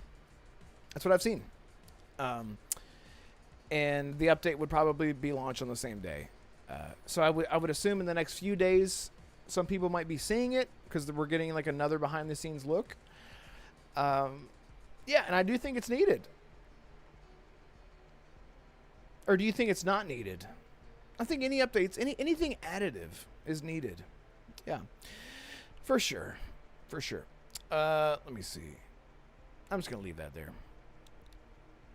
That's what I've seen. and the update would probably be launched on the same day. So I would assume in the next few days, some people might be seeing it because we're getting like another behind the scenes look. Yeah, and I do think it's needed. Or do you think it's not needed? I think any updates, anything additive is needed. Yeah, for sure. For sure. Let me see. I'm just going to leave that there.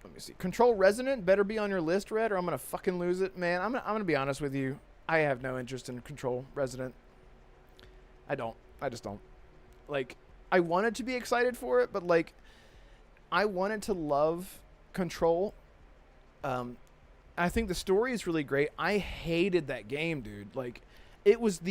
Let me see. Control Resonant better be on your list, Red, or I'm going to fucking lose it. Man, I'm gonna be honest with you. I have no interest in Control Resonant. I don't. I just don't. Like, I wanted to be excited for it, but, like, I wanted to love Control. I think the story is really great. I hated that game, dude. Like, it was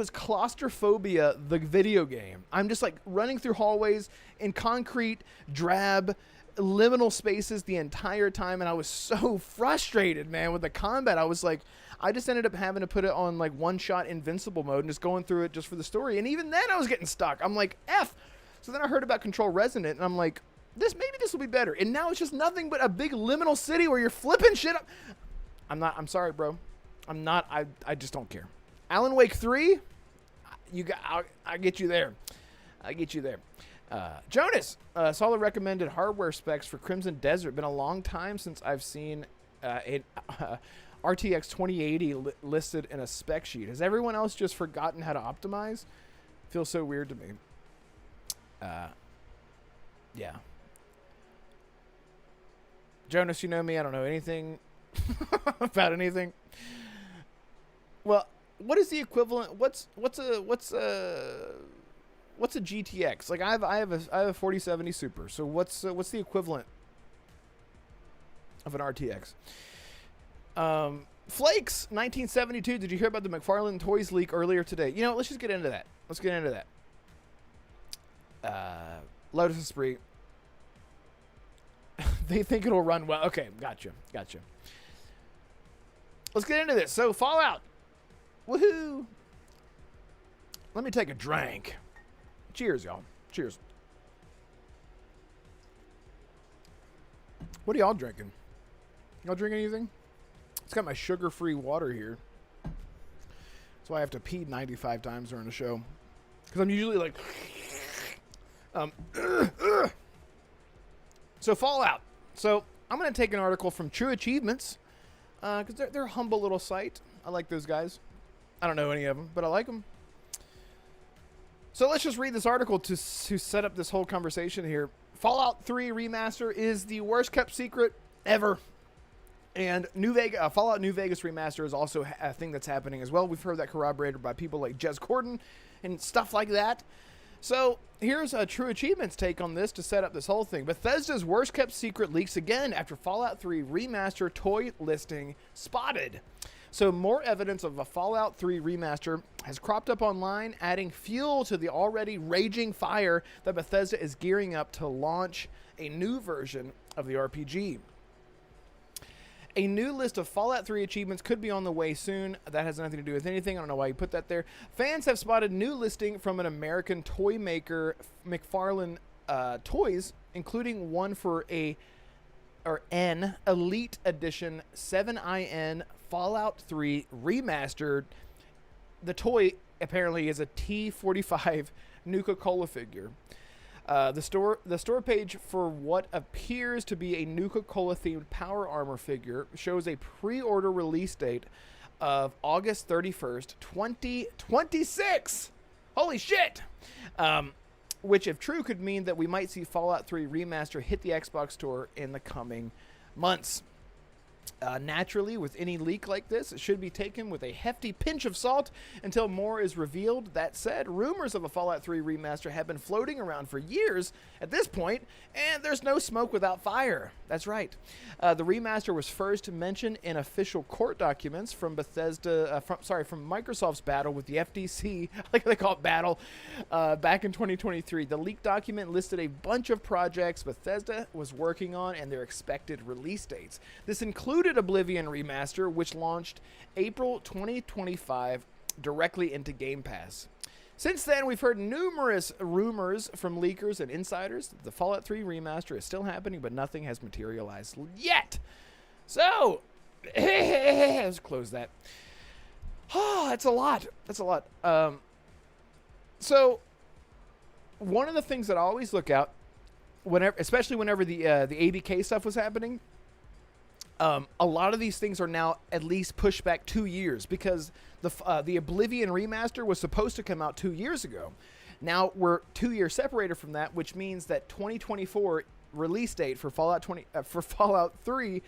Claustrophobia, the video game. I'm just like running through hallways in concrete, drab, liminal spaces the entire time, and I was so frustrated, man, with the combat. I was like, I just ended up having to put it on like one-shot invincible mode and just going through it just for the story. And even then, I was getting stuck. I'm like, F. So then I heard about Control Resonant, and I'm like, maybe this will be better. And now it's just nothing but a big liminal city where you're flipping shit up. I'm sorry, bro. I just don't care. Alan Wake 3, I'll get you there. I get you there. Jonas, saw the recommended hardware specs for Crimson Desert. Been a long time since I've seen RTX 2080 listed in a spec sheet. Has everyone else just forgotten how to optimize? Feels so weird to me. Yeah. Jonas, you know me. I don't know anything about anything. Well, what is the equivalent? What's a GTX? Like I have a 4070 Super. So what's the equivalent of an RTX? Flakes 1972. Did you hear about the McFarlane Toys leak earlier today? You know, let's just get into that. Let's get into that. Lotus Esprit. They think it'll run well. Okay, gotcha. Let's get into this. So Fallout. Woohoo! Let me take a drink. Cheers, y'all. Cheers. What are y'all drinking? Y'all drink anything? It's got my sugar-free water here. That's why I have to pee 95 times during the show. Because I'm usually like... So Fallout. So I'm going to take an article from True Achievements. Because they're a humble little site. I like those guys. I don't know any of them, but I like them. So let's just read this article to set up this whole conversation here. Fallout 3 Remaster is the worst kept secret ever. And Fallout New Vegas Remaster is also a thing that's happening as well. We've heard that corroborated by people like Jez Corden and stuff like that. So here's a True Achievements take on this to set up this whole thing. Bethesda's worst kept secret leaks again after Fallout 3 Remaster toy listing spotted. So more evidence of a Fallout 3 Remaster has cropped up online, adding fuel to the already raging fire that Bethesda is gearing up to launch a new version of the RPG. A new list of Fallout 3 achievements could be on the way soon. That has nothing to do with anything. I don't know why you put that there. Fans have spotted new listing from an American toy maker, McFarlane Toys, including one for an Elite Edition 7IN Fallout 3 Remastered. The toy apparently is a T-45 Nuka-Cola figure. The store page for what appears to be a Nuka-Cola themed Power Armor figure shows a pre-order release date of August 31st, 2026. Holy shit! Which, if true, could mean that we might see Fallout 3 Remaster hit the Xbox Store in the coming months. Naturally, with any leak like this, it should be taken with a hefty pinch of salt until more is revealed. That said, rumors of a Fallout 3 Remaster have been floating around for years at this point, and there's no smoke without fire. That's right. The remaster was first mentioned in official court documents from Bethesda, from Microsoft's battle with the FTC, like they call it battle, back in 2023. The leaked document listed a bunch of projects Bethesda was working on and their expected release dates. This included Oblivion Remaster, which launched April 2025 directly into Game Pass. Since then, we've heard numerous rumors from leakers and insiders that the Fallout 3 Remaster is still happening, but nothing has materialized yet. So, let's close that. Oh, that's a lot. That's a lot. So, one of the things that I always look out, whenever, especially whenever the ABK stuff was happening, a lot of these things are now at least pushed back 2 years because the Oblivion remaster was supposed to come out 2 years ago. Now we're 2 years separated from that, which means that 2024 release date for Fallout 3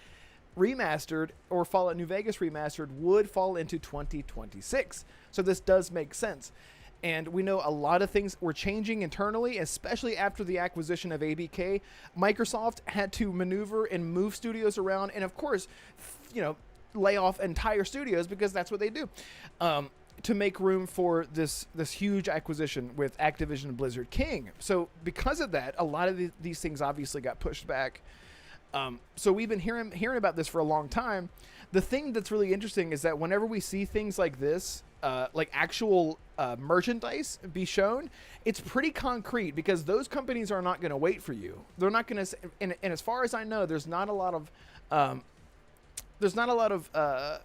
remastered or Fallout New Vegas remastered would fall into 2026. So this does make sense. And we know a lot of things were changing internally, especially after the acquisition of ABK. Microsoft had to maneuver and move studios around, and of course, lay off entire studios because that's what they do, to make room for this huge acquisition with Activision and Blizzard King. So because of that, a lot of these things obviously got pushed back. So we've been hearing about this for a long time. The thing that's really interesting is that whenever we see things like this, like actual merchandise be shown, it's pretty concrete because those companies are not going to wait for you. They're not going to, and as far as I know, there's not a lot of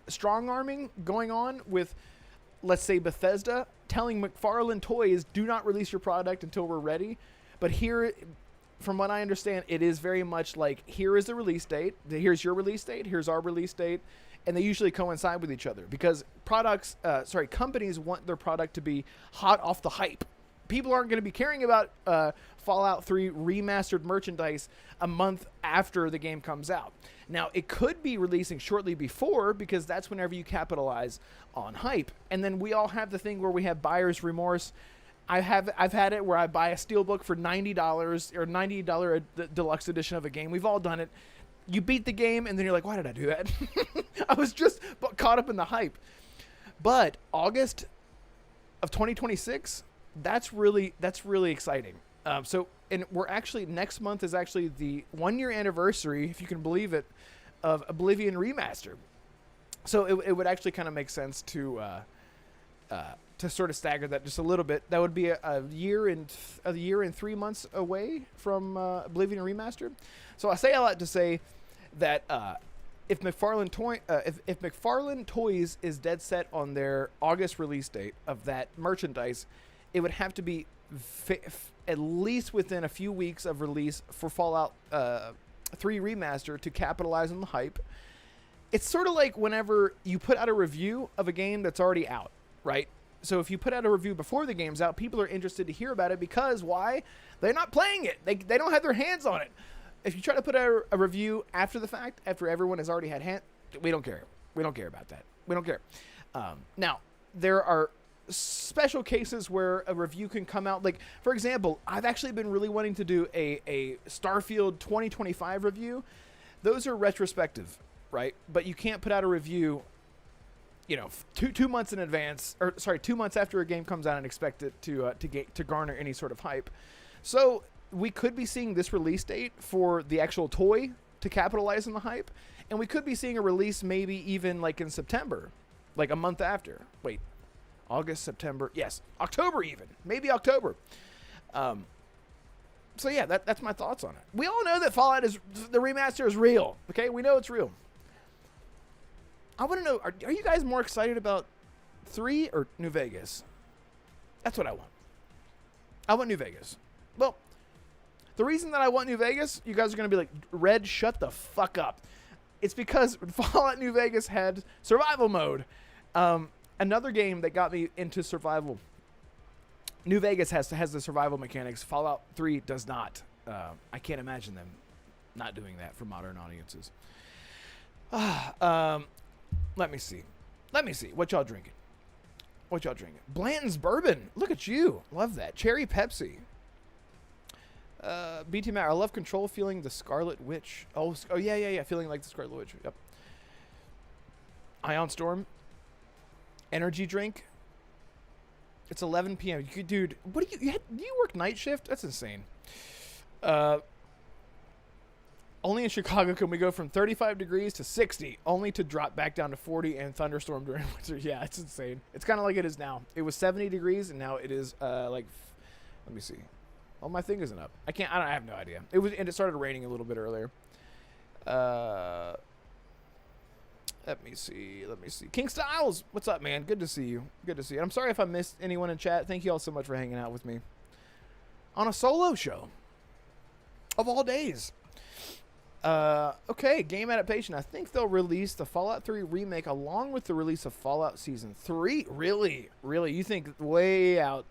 strong arming going on with, let's say, Bethesda telling McFarlane Toys, do not release your product until we're ready. But here, from what I understand, it is very much like, here is the release date. Here's your release date. Here's our release date. And they usually coincide with each other because companies want their product to be hot off the hype. People aren't going to be caring about Fallout 3 remastered merchandise a month after the game comes out. Now, it could be releasing shortly before because that's whenever you capitalize on hype. And then we all have the thing where we have buyer's remorse. I've had it where I buy a steelbook for $90 or $90 deluxe edition of a game. We've all done it. You beat the game, and then you're like, why did I do that? I was just caught up in the hype. But August of 2026, that's really exciting. And we're actually, next month is actually the 1 year anniversary, if you can believe it, of Oblivion Remaster. So it would actually kind of make sense to sort of stagger that just a little bit. That would be a year and 3 months away from Oblivion Remastered. So I say a lot to say that if McFarlane Toys is dead set on their August release date of that merchandise, it would have to be at least within a few weeks of release for Fallout 3 Remaster to capitalize on the hype. It's sort of like whenever you put out a review of a game that's already out, right? So if you put out a review before the game's out, people are interested to hear about it because why? They're not playing it. They don't have their hands on it. If you try to put out a review after the fact, after everyone has already had we don't care. We don't care about that. We don't care. Now, there are special cases where a review can come out. Like, for example, I've actually been really wanting to do a Starfield 2025 review. Those are retrospective, right? But you can't put out a review, 2 months in advance, 2 months after a game comes out and expect it to garner any sort of hype. So we could be seeing this release date for the actual toy to capitalize on the hype, and we could be seeing a release maybe even like in September, like a month after. Wait, August, September, yes, October even, maybe October. So yeah, that's my thoughts on it. We all know that Fallout the remaster is real. Okay, we know it's real. I want to know, are you guys more excited about 3 or New Vegas? That's what I want. I want New Vegas. Well, the reason that I want New Vegas, you guys are going to be like, Red, shut the fuck up. It's because Fallout New Vegas had survival mode. Another game that got me into survival. New Vegas has the survival mechanics. Fallout 3 does not. I can't imagine them not doing that for modern audiences. Let me see. What y'all drinking? Blanton's Bourbon. Look at you. Love that. Cherry Pepsi. BT Matt, I love Control feeling the Scarlet Witch. Oh yeah. Feeling like the Scarlet Witch. Yep. Ion Storm. Energy drink. It's 11 p.m. Dude, what do you work night shift? That's insane. Only in Chicago can we go from 35 degrees to 60, only to drop back down to 40 and thunderstorm during winter. Yeah, it's insane. It's kind of like it is now. It was 70 degrees, and now it is let me see. Oh, my thing isn't up. I have no idea. And it started raining a little bit earlier. Let me see. Let me see. King Styles, what's up, man? Good to see you. Good to see you. I'm sorry if I missed anyone in chat. Thank you all so much for hanging out with me on a solo show of all days. Okay, game adaptation. I think they'll release the Fallout 3 remake along with the release of Fallout Season 3. Really? Really? You think way out?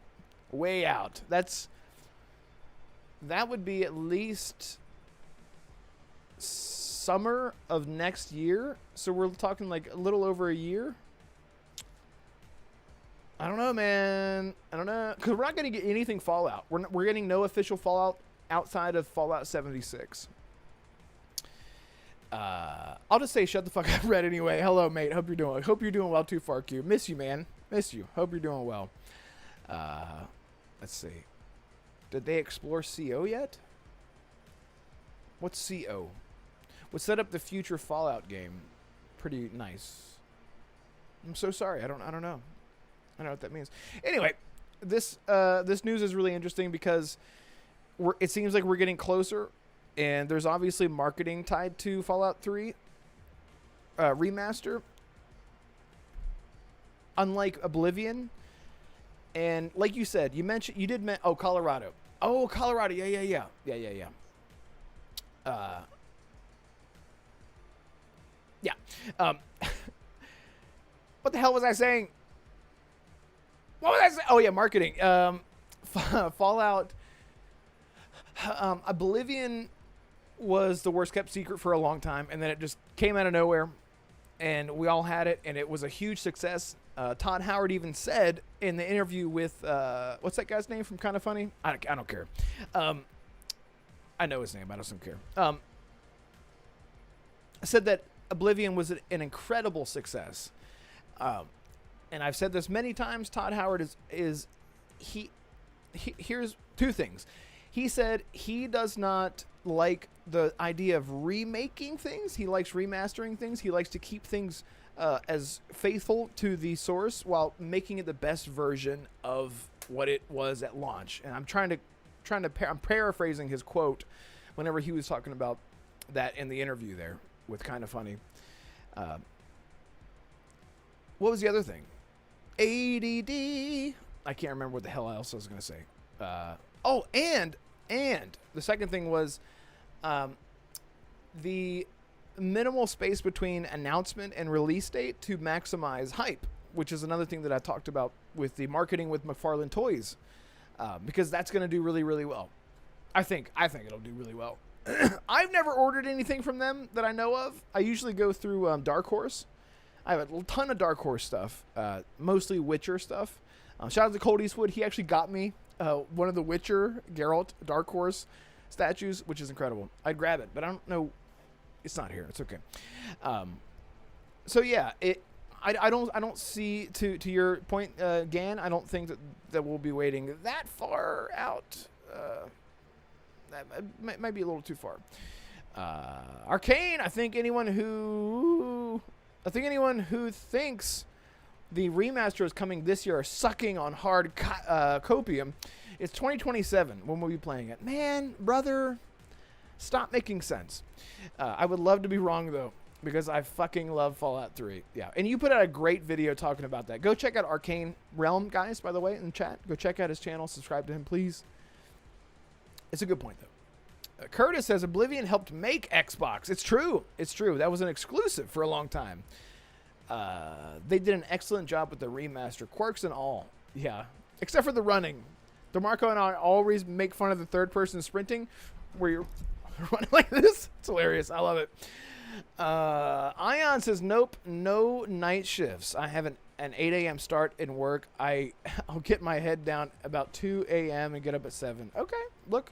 Way out. That would be at least summer of next year. So we're talking like a little over a year. I don't know, man. I don't know. Because we're not going to get anything Fallout. We're getting no official Fallout outside of Fallout 76. I'll just say shut the fuck up, Red, anyway. Hello, mate. Hope you're doing well too, Far Q. Miss you, man. Miss you. Hope you're doing well. Let's see. Did they explore CO yet? What's CO? Would set up the future Fallout game. Pretty nice. I'm so sorry. I don't know. I don't know what that means. Anyway, this news is really interesting because it seems like we're getting closer. And there's obviously marketing tied to Fallout 3 Remaster. Unlike Oblivion. And like you said, you did mention, Colorado. Oh, Colorado. Yeah. What the hell was I saying? What was I saying? Oh, yeah, marketing. Fallout. Oblivion was the worst kept secret for a long time, and then it just came out of nowhere, and we all had it, and it was a huge success. Todd Howard even said in the interview with what's that guy's name from Kind of Funny? I don't care. I know his name. I just don't care. Said that Oblivion was an incredible success, and I've said this many times. Todd Howard is here's two things. He said he does not like the idea of remaking things. He likes remastering things. He likes to keep things as faithful to the source while making it the best version of what it was at launch. And I'm paraphrasing his quote whenever he was talking about that in the interview there with Kind of Funny. What was the other thing? ADD. I can't remember what the hell else I was going to say. And the second thing was the minimal space between announcement and release date to maximize hype, which is another thing that I talked about with the marketing with McFarlane Toys, because that's going to do really, really well. I think it'll do really well. I've never ordered anything from them that I know of. I usually go through Dark Horse. I have a ton of Dark Horse stuff, mostly Witcher stuff. Shout out to Colt Eastwood. He actually got me one of the Witcher Geralt Dark Horse statues, which is incredible. I'd grab it, but I don't know. It's not here. It's okay. So yeah, I don't see to your point, Gan. I don't think that we'll be waiting that far out. That might be a little too far. Arcane. I think anyone who thinks the remaster is coming this year are sucking on hard copium. It's 2027 when we'll be playing it. Man, brother, stop making sense. I would love to be wrong, though, because I fucking love Fallout 3. Yeah, and you put out a great video talking about that. Go check out Arcane Realm, guys, by the way, in the chat. Go check out his channel. Subscribe to him, please. It's a good point, though. Curtis says Oblivion helped make Xbox. It's true. It's true. That was an exclusive for a long time. They did an excellent job with the remaster, quirks and all. Yeah, except for the running. DeMarco and I always make fun of the third-person sprinting, where you're running like this. It's hilarious. I love it. Ion says, nope, no night shifts. I have an 8 a.m. start in work. I'll get my head down about 2 a.m. and get up at 7. Okay, look.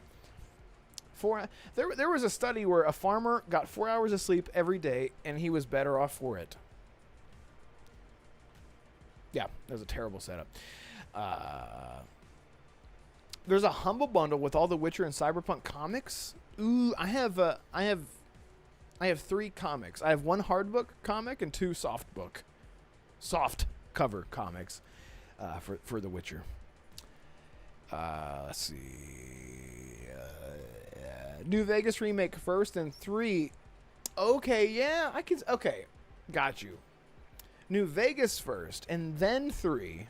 There was a study where a farmer got 4 hours of sleep every day, and he was better off for it. Yeah, that was a terrible setup. There's a Humble Bundle with all the Witcher and Cyberpunk comics. Ooh, I have 3 comics. I have 1 hardbook comic and 2 soft cover comics for the Witcher. Let's see. New Vegas remake first and 3. Okay, yeah, I can. Okay, Got you. New Vegas first, and then 3.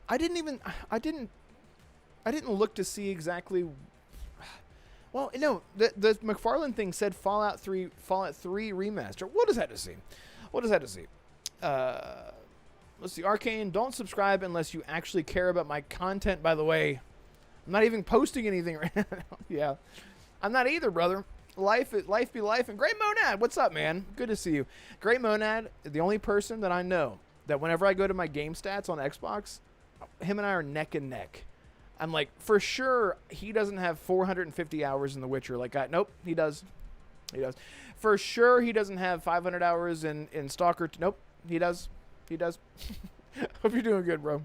I didn't look to see exactly. Well, no, the McFarlane thing said Fallout 3 Remaster. What does that to see? Let's see. Arcane, don't subscribe unless you actually care about my content. By the way, I'm not even posting anything right now. Yeah, I'm not either, brother. Life be life. And Great Monad, what's up, man? Good to see you. Great Monad, the only person that I know that whenever I go to my game stats on Xbox, him and I are neck and neck. I'm like, for sure, he doesn't have 450 hours in The Witcher. Like, nope, he does. He does. For sure, he doesn't have 500 hours in Stalker. Nope, he does. He does. Hope you're doing good, bro.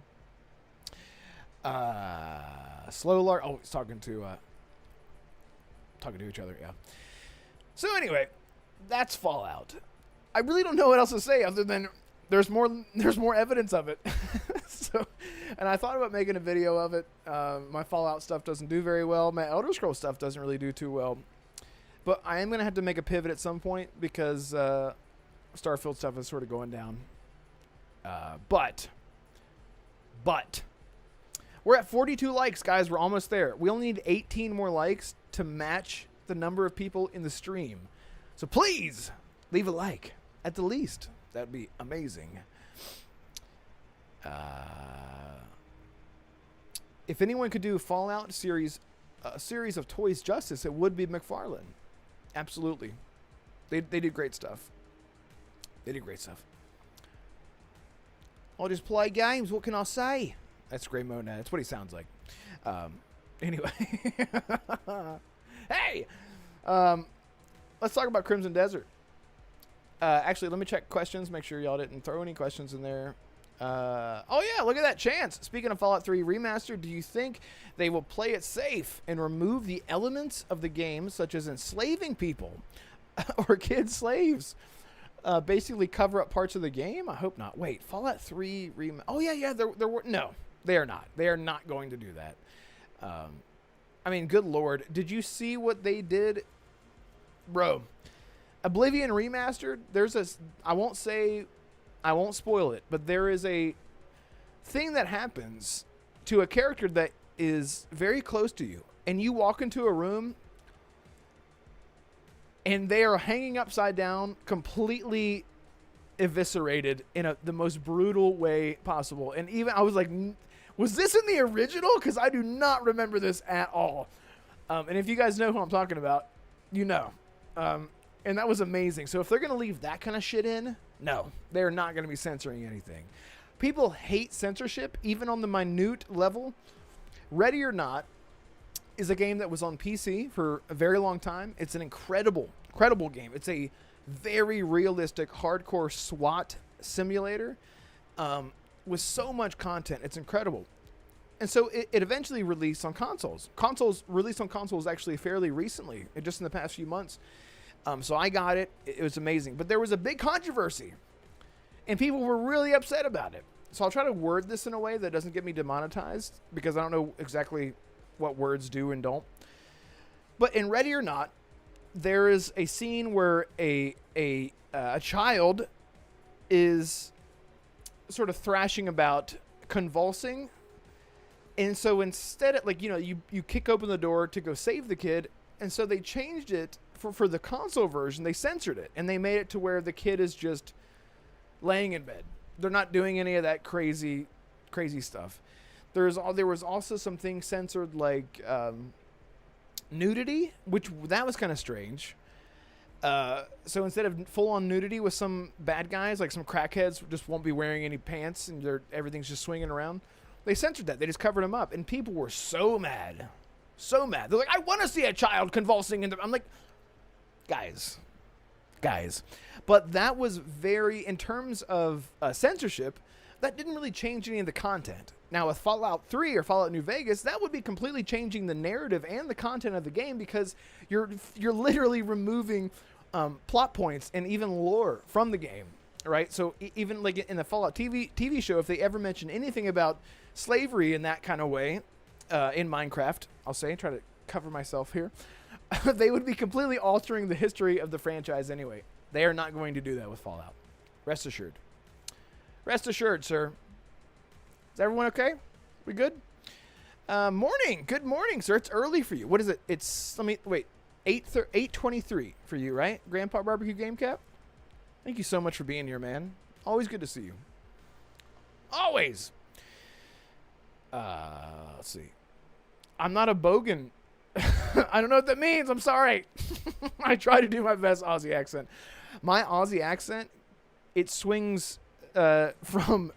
Slow Lark. Oh, he's talking to each other. Yeah. So anyway, that's Fallout. I really don't know what else to say other than there's more evidence of it. So, and I thought about making a video of it. My Fallout stuff doesn't do very well. My Elder Scrolls stuff doesn't really do too well. But I am going to have to make a pivot at some point because Starfield stuff is sort of going down. But we're at 42 likes, guys. We're almost there. We only need 18 more likes to match the number of people in the stream. So please leave a like at the least. That'd be amazing. If anyone could do a Fallout series, a series of toys justice, it would be McFarlane. Absolutely. They did great stuff. I'll just play games. What can I say? That's Grey Monad. That's what he sounds like. Anyway. Hey! Let's talk about Crimson Desert. Actually, let me check questions. Make sure y'all didn't throw any questions in there. Oh, yeah, look at that chance. Speaking of Fallout 3 Remastered, do you think they will play it safe and remove the elements of the game, such as enslaving people or kid slaves? Basically cover up parts of the game? I hope not. Wait, Fallout 3 Remastered. Oh, yeah, there were. No, they are not. They are not going to do that. I mean, good Lord. Did you see what they did? Bro, Oblivion Remastered, I won't spoil it, but there is a thing that happens to a character that is very close to you. And you walk into a room and they are hanging upside down, completely eviscerated in the most brutal way possible. And even I was like, was this in the original? Because I do not remember this at all. And if you guys know who I'm talking about, you know. And that was amazing. So if they're going to leave that kind of shit in, no, they're not going to be censoring anything. People hate censorship, even on the minute level. Ready or Not is a game that was on PC for a very long time. It's an incredible game. It's a very realistic, hardcore SWAT simulator with so much content. It's incredible. And so it eventually released on consoles. Released on consoles actually fairly recently, just in the past few months. So I got it. It was amazing. But there was a big controversy, and people were really upset about it. So I'll try to word this in a way that doesn't get me demonetized, because I don't know exactly what words do and don't. But in Ready or Not, there is a scene where a child is sort of thrashing about, convulsing. And so instead of, you kick open the door to go save the kid. And so they changed it for the console version. They censored it, and they made it to where the kid is just laying in bed. They're not doing any of that crazy stuff. There was also some things censored, like nudity, which that was kind of strange. So instead of full-on nudity with some bad guys, like some crackheads just won't be wearing any pants and everything's just swinging around, they censored that. They just covered them up, and people were so mad. So mad. They're like, I want to see a child convulsing. I'm like, guys. But that was in terms of censorship, that didn't really change any of the content. Now with Fallout 3 or Fallout New Vegas, that would be completely changing the narrative and the content of the game, because you're literally removing plot points and even lore from the game, right? So even like in the Fallout TV show, if they ever mention anything about slavery in that kind of way, in Minecraft, I'll say, try to cover myself here. They would be completely altering the history of the franchise anyway. They are not going to do that with Fallout. Rest assured. Rest assured, sir. Is everyone okay? We good? Morning. Good morning, sir. It's early for you. What is it? It's, let me, wait, 8:23 for you, right? Grandpa Barbecue Game Cap? Thank you so much for being here, man. Always good to see you. Always. Let's see. I'm not a bogan. I don't know what that means. I'm sorry. I try to do my best Aussie accent. My Aussie accent, it swings from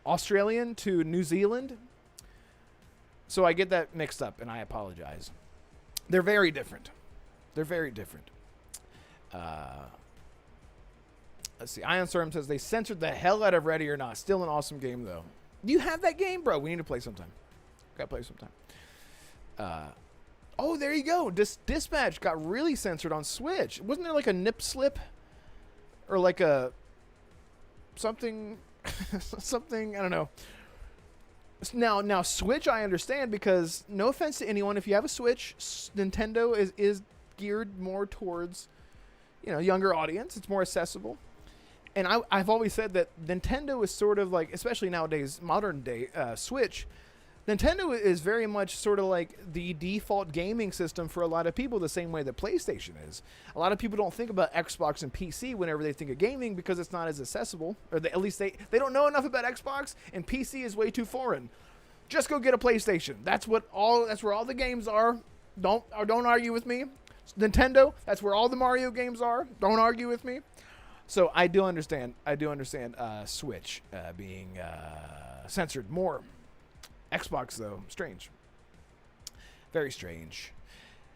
Australian to New Zealand. So I get that mixed up, and I apologize. They're very different. They're very different. Let's see. Ion Storm says they censored the hell out of Ready or Not. Still an awesome game, though. Do you have that game, bro? We need to play sometime. Gotta play sometime. Oh, there you go. Dispatch got really censored on Switch. Wasn't there like a nip slip? Or like a... something... something, I don't know. Now Switch I understand because, no offense to anyone, if you have a Switch, Nintendo is geared more towards, younger audience. It's more accessible. And I've always said that Nintendo is sort of like, especially nowadays, modern day Switch, Nintendo is very much sort of like the default gaming system for a lot of people, the same way that PlayStation is. A lot of people don't think about Xbox and PC whenever they think of gaming because it's not as accessible, or at least they don't know enough about Xbox, and PC is way too foreign. Just go get a PlayStation. That's where all the games are. Don't argue with me. Nintendo, that's where all the Mario games are. Don't argue with me. So I do understand Switch being censored more. Xbox, though, strange. Very strange.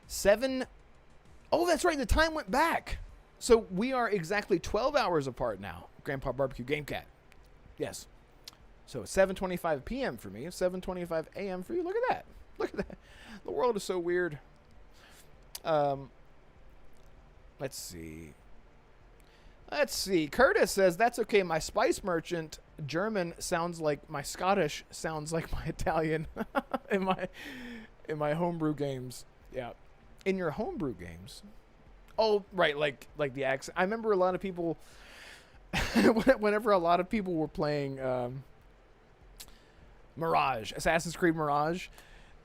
7. Oh, that's right. The time went back. So we are exactly 12 hours apart now. Grandpa Barbecue Game Cat. Yes. So 7:25 p.m. for me. 7:25 a.m. for you. Look at that. Look at that. The world is so weird. Let's see. Curtis says, that's okay. My spice merchant German sounds like my Scottish sounds like my Italian in my homebrew games. Yeah. In your homebrew games. Oh, right. Like the accent. I remember a lot of people, whenever a lot of people were playing Mirage, Assassin's Creed Mirage,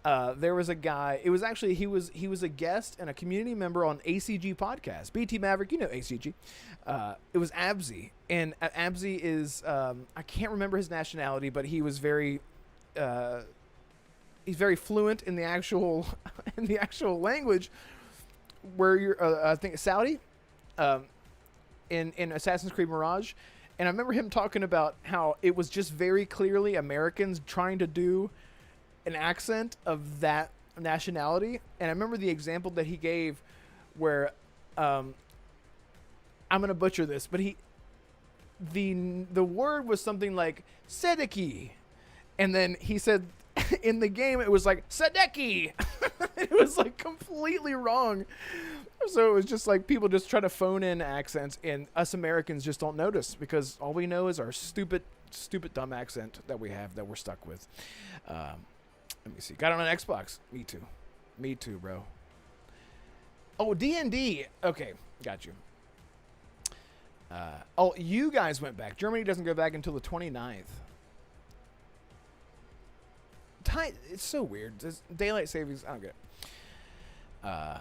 there was a guy. It was actually he was a guest and a community member on ACG podcast. BT Maverick, ACG. It was Abzi, and Abzi is I can't remember his nationality, but he was very he's very fluent in the actual language. Where you're I think Saudi, in Assassin's Creed Mirage, and I remember him talking about how it was just very clearly Americans trying to do an accent of that nationality. And I remember the example that he gave where I'm going to butcher this, but the word was something like Sedeki. And then he said in the game it was like Sedeki. It was like completely wrong. So it was just like people just try to phone in accents, and us Americans just don't notice because all we know is our stupid dumb accent that we have that we're stuck with. Let me see. Got it on an Xbox. Me too, bro. Oh, D&D. Okay, got you. You guys went back. Germany doesn't go back until the 29th. It's so weird. Daylight savings. I don't get it.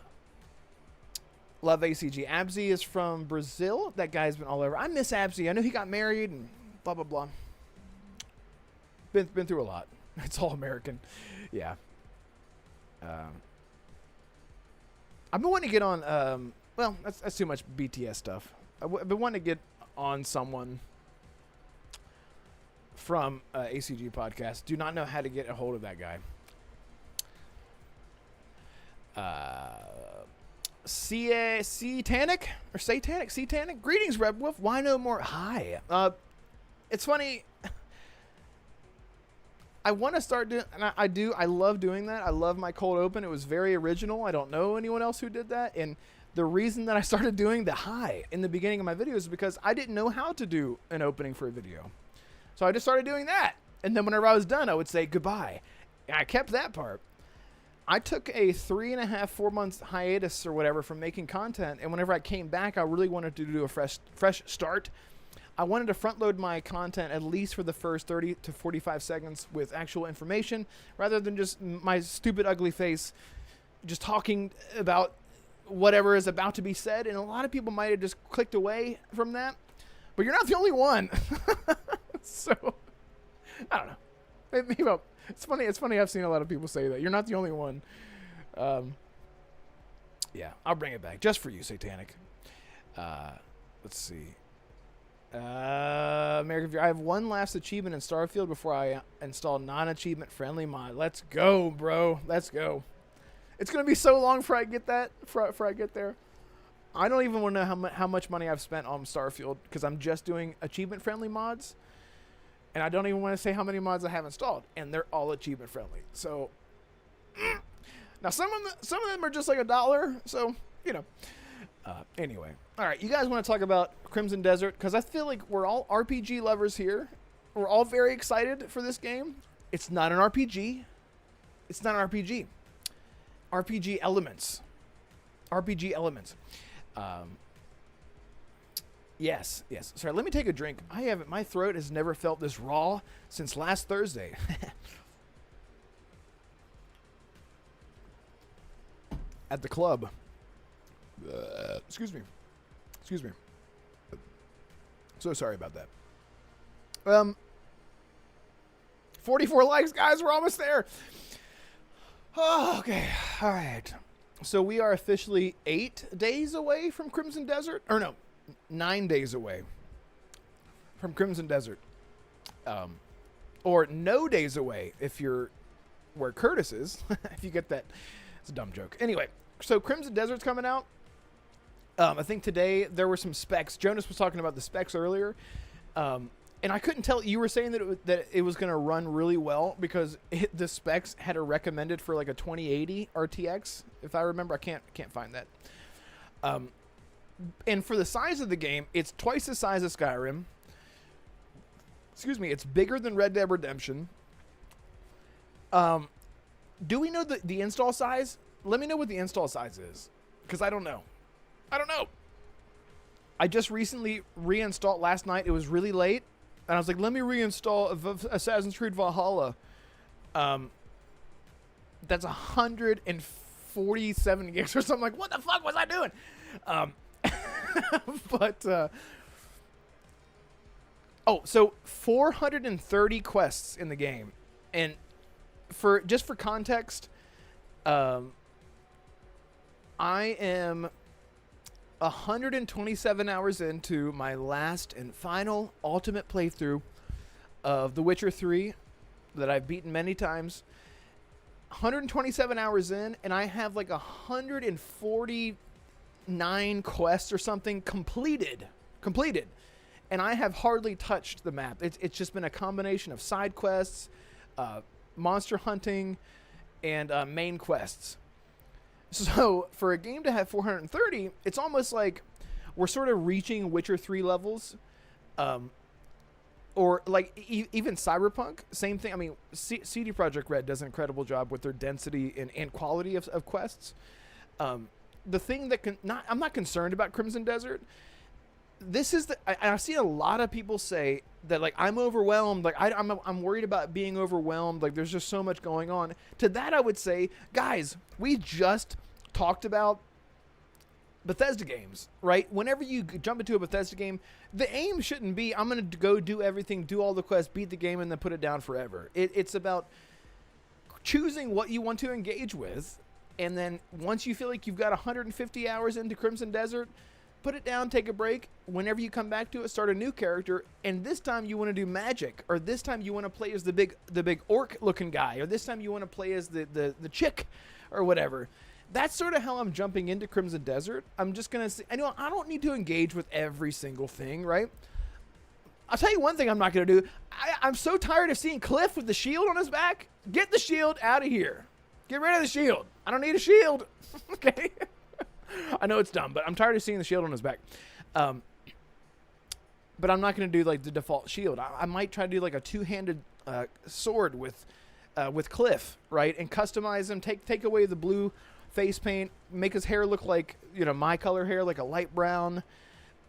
Love ACG. Abzi is from Brazil. That guy's been all over. I miss Abzi. I know he got married and blah, blah, blah. Been through a lot. It's all American. Yeah. I've been wanting to get on, well, that's too much BTS stuff. I've been wanting to get on someone from ACG podcast. Do not know how to get a hold of that guy. Satanic? Or Satanic? Satanic? Greetings, Red Wolf. Why no more? Hi. It's funny. I want to start doing, and I do. I love doing that. I love my cold open. It was very original. I don't know anyone else who did that. And the reason that I started doing the hi in the beginning of my videos is because I didn't know how to do an opening for a video. So I just started doing that. And then whenever I was done, I would say goodbye. And I kept that part. I took a 3.5, 4 month hiatus or whatever from making content, and whenever I came back, I really wanted to do a fresh start. I wanted to front load my content at least for the first 30 to 45 seconds with actual information, rather than just my stupid, ugly face just talking about whatever is about to be said. And a lot of people might have just clicked away from that, but you're not the only one. So, I don't know. Maybe it's funny. I've seen a lot of people say that. You're not the only one. Yeah, I'll bring it back just for you, Satanic. Let's see. American View. I have one last achievement in Starfield before I install non-achievement friendly mod. Let's go, bro. Let's go. It's gonna be so long before I get that. Before I get there, I don't even want to know how much money I've spent on Starfield, because I'm just doing achievement friendly mods, and I don't even want to say how many mods I have installed, and they're all achievement friendly. So now some of them are just like $1. So anyway. All right, you guys want to talk about Crimson Desert? Because I feel like we're all RPG lovers here. We're all very excited for this game. It's not an RPG. It's not an RPG. RPG elements. RPG elements. Yes. Sorry, let me take a drink. My throat has never felt this raw since last Thursday. At the club. Excuse me. So sorry about that. 44 likes, guys. We're almost there. Oh, okay. All right. So we are officially 8 days away from Crimson Desert. Or no, 9 days away from Crimson Desert. Or no days away if you're where Curtis is. If you get that. It's a dumb joke. Anyway, so Crimson Desert's coming out. I think today there were some specs. Jonas was talking about the specs earlier. And I couldn't tell. You were saying that it was going to run really well because the specs had a recommended for like a 2080 RTX. If I remember, I can't find that. And for the size of the game, it's twice the size of Skyrim. Excuse me. It's bigger than Red Dead Redemption. Do we know the install size? Let me know what the install size is, because I don't know. I just recently reinstalled last night. It was really late. And I was like, let me reinstall Assassin's Creed Valhalla. That's 147 gigs or something. Like, what the fuck was I doing? So 430 quests in the game. And for context, I am 127 hours into my last and final ultimate playthrough of The Witcher 3 that I've beaten many times. 127 hours in, and I have like 149 quests or something completed. And I have hardly touched the map. It's just been a combination of side quests, monster hunting, and main quests. So for a game to have 430, it's almost like we're sort of reaching Witcher 3 levels, or like even Cyberpunk, same thing. I mean, CD Projekt Red does an incredible job with their density and quality of quests. The thing that I'm not concerned about Crimson Desert. This is I've seen a lot of people say that, like, I'm overwhelmed. Like, I'm worried about being overwhelmed. Like, there's just so much going on. To that, I would say, guys, we just talked about Bethesda games, right? Whenever you jump into a Bethesda game, the aim shouldn't be, I'm going to go do everything, do all the quests, beat the game, and then put it down forever. It's about choosing what you want to engage with. And then once you feel like you've got 150 hours into Crimson Desert, put it down, take a break. Whenever you come back to it, start a new character. And this time you want to do magic, or this time you want to play as the big orc looking guy, or this time you want to play as the chick or whatever. That's sort of how I'm jumping into Crimson Desert. I'm just going to say, I don't need to engage with every single thing, right? I'll tell you one thing I'm not going to do. I'm so tired of seeing Cliff with the shield on his back. Get the shield out of here. Get rid of the shield. I don't need a shield. Okay? I know it's dumb, but I'm tired of seeing the shield on his back. But I'm not going to do like the default shield. I might try to do like a two-handed sword with with Cliff, right? And customize him, take away the blue face paint, make his hair look like, my color hair, like a light brown,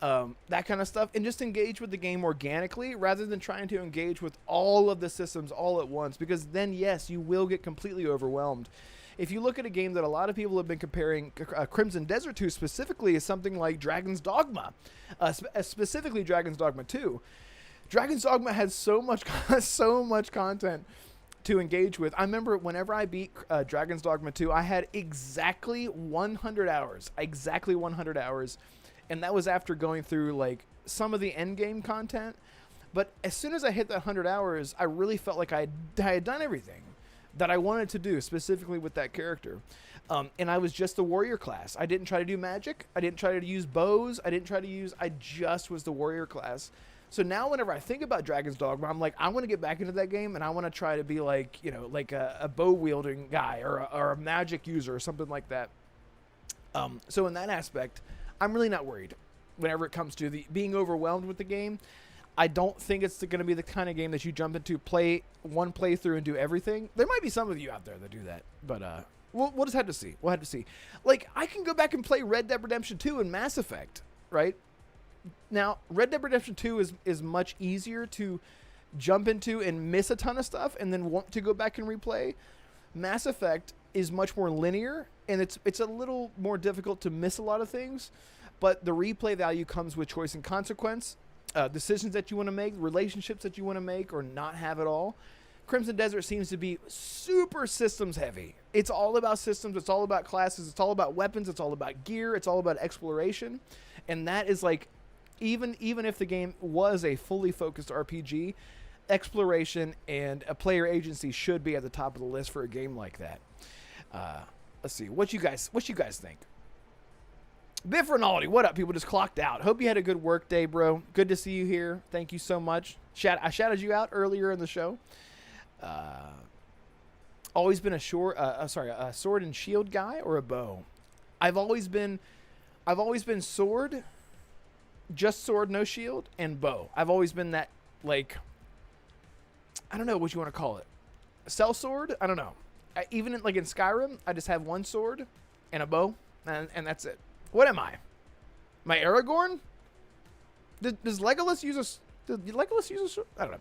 that kind of stuff, and just engage with the game organically rather than trying to engage with all of the systems all at once, because then, yes, you will get completely overwhelmed. If you look at a game that a lot of people have been comparing Crimson Desert to specifically is something like Dragon's Dogma, specifically Dragon's Dogma 2. Dragon's Dogma has so much content to engage with. I remember whenever I beat Dragon's Dogma 2, I had exactly 100 hours. And that was after going through like some of the end game content. But as soon as I hit that 100 hours, I really felt like I had done everything that I wanted to do, specifically with that character. And I was just the warrior class. I didn't try to do magic. I didn't try to use bows. I just was the warrior class. So now whenever I think about Dragon's Dogma, I'm like, I want to get back into that game, and I want to try to be like, like a bow-wielding guy or a magic user or something like that. So in that aspect, I'm really not worried whenever it comes to being overwhelmed with the game. I don't think it's going to be the kind of game that you jump into, play one playthrough and do everything. There might be some of you out there that do that, but we'll just have to see. We'll have to see. Like, I can go back and play Red Dead Redemption 2 and Mass Effect, right? Now, Red Dead Redemption 2 is much easier to jump into and miss a ton of stuff and then want to go back and replay. Mass Effect is much more linear, and it's a little more difficult to miss a lot of things, but the replay value comes with choice and consequence, decisions that you want to make, relationships that you want to make or not have at all. Crimson Desert seems to be super systems heavy. It's all about systems. It's all about classes. It's all about weapons. It's all about gear. It's all about exploration. And that is like, even if the game was a fully focused RPG, exploration and a player agency should be at the top of the list for a game like that. Let's see. What you guys think? Biff Rinaldi, what up? People just clocked out. Hope you had a good work day, bro. Good to see you here. Thank you so much. I shouted you out earlier in the show. Always been a sword and shield guy or a bow? I've always been sword, just sword, no shield, and bow. I've always been that, like, I don't know what you want to call it. Cell sword? I don't know. Even in Skyrim, I just have one sword and a bow, and that's it. What am I? Am I Aragorn? Does Legolas use a sword? I don't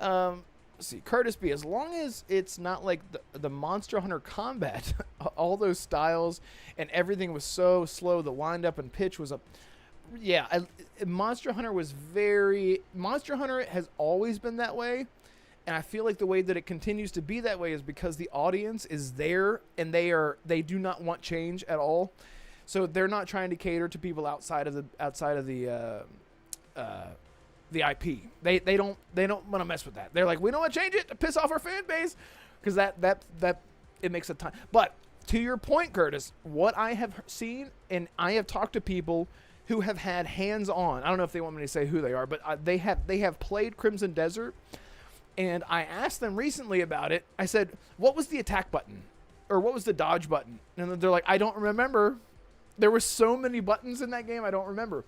know. Let's see. Curtis B. As long as it's not like the Monster Hunter combat, all those styles and everything was so slow. The wind up and pitch was Monster Hunter has always been that way. And I feel like the way that it continues to be that way is because the audience is there and they do not want change at all. So they're not trying to cater to people outside of the IP. They don't want to mess with that. They're like, we don't want to change it to piss off our fan base, because that it makes a ton. But to your point, Curtis, what I have seen, and I have talked to people who have had hands-on. I don't know if they want me to say who they are, but they have played Crimson Desert, and I asked them recently about it. I said, what was the attack button, or what was the dodge button? And they're like, I don't remember. There were so many buttons in that game, I don't remember.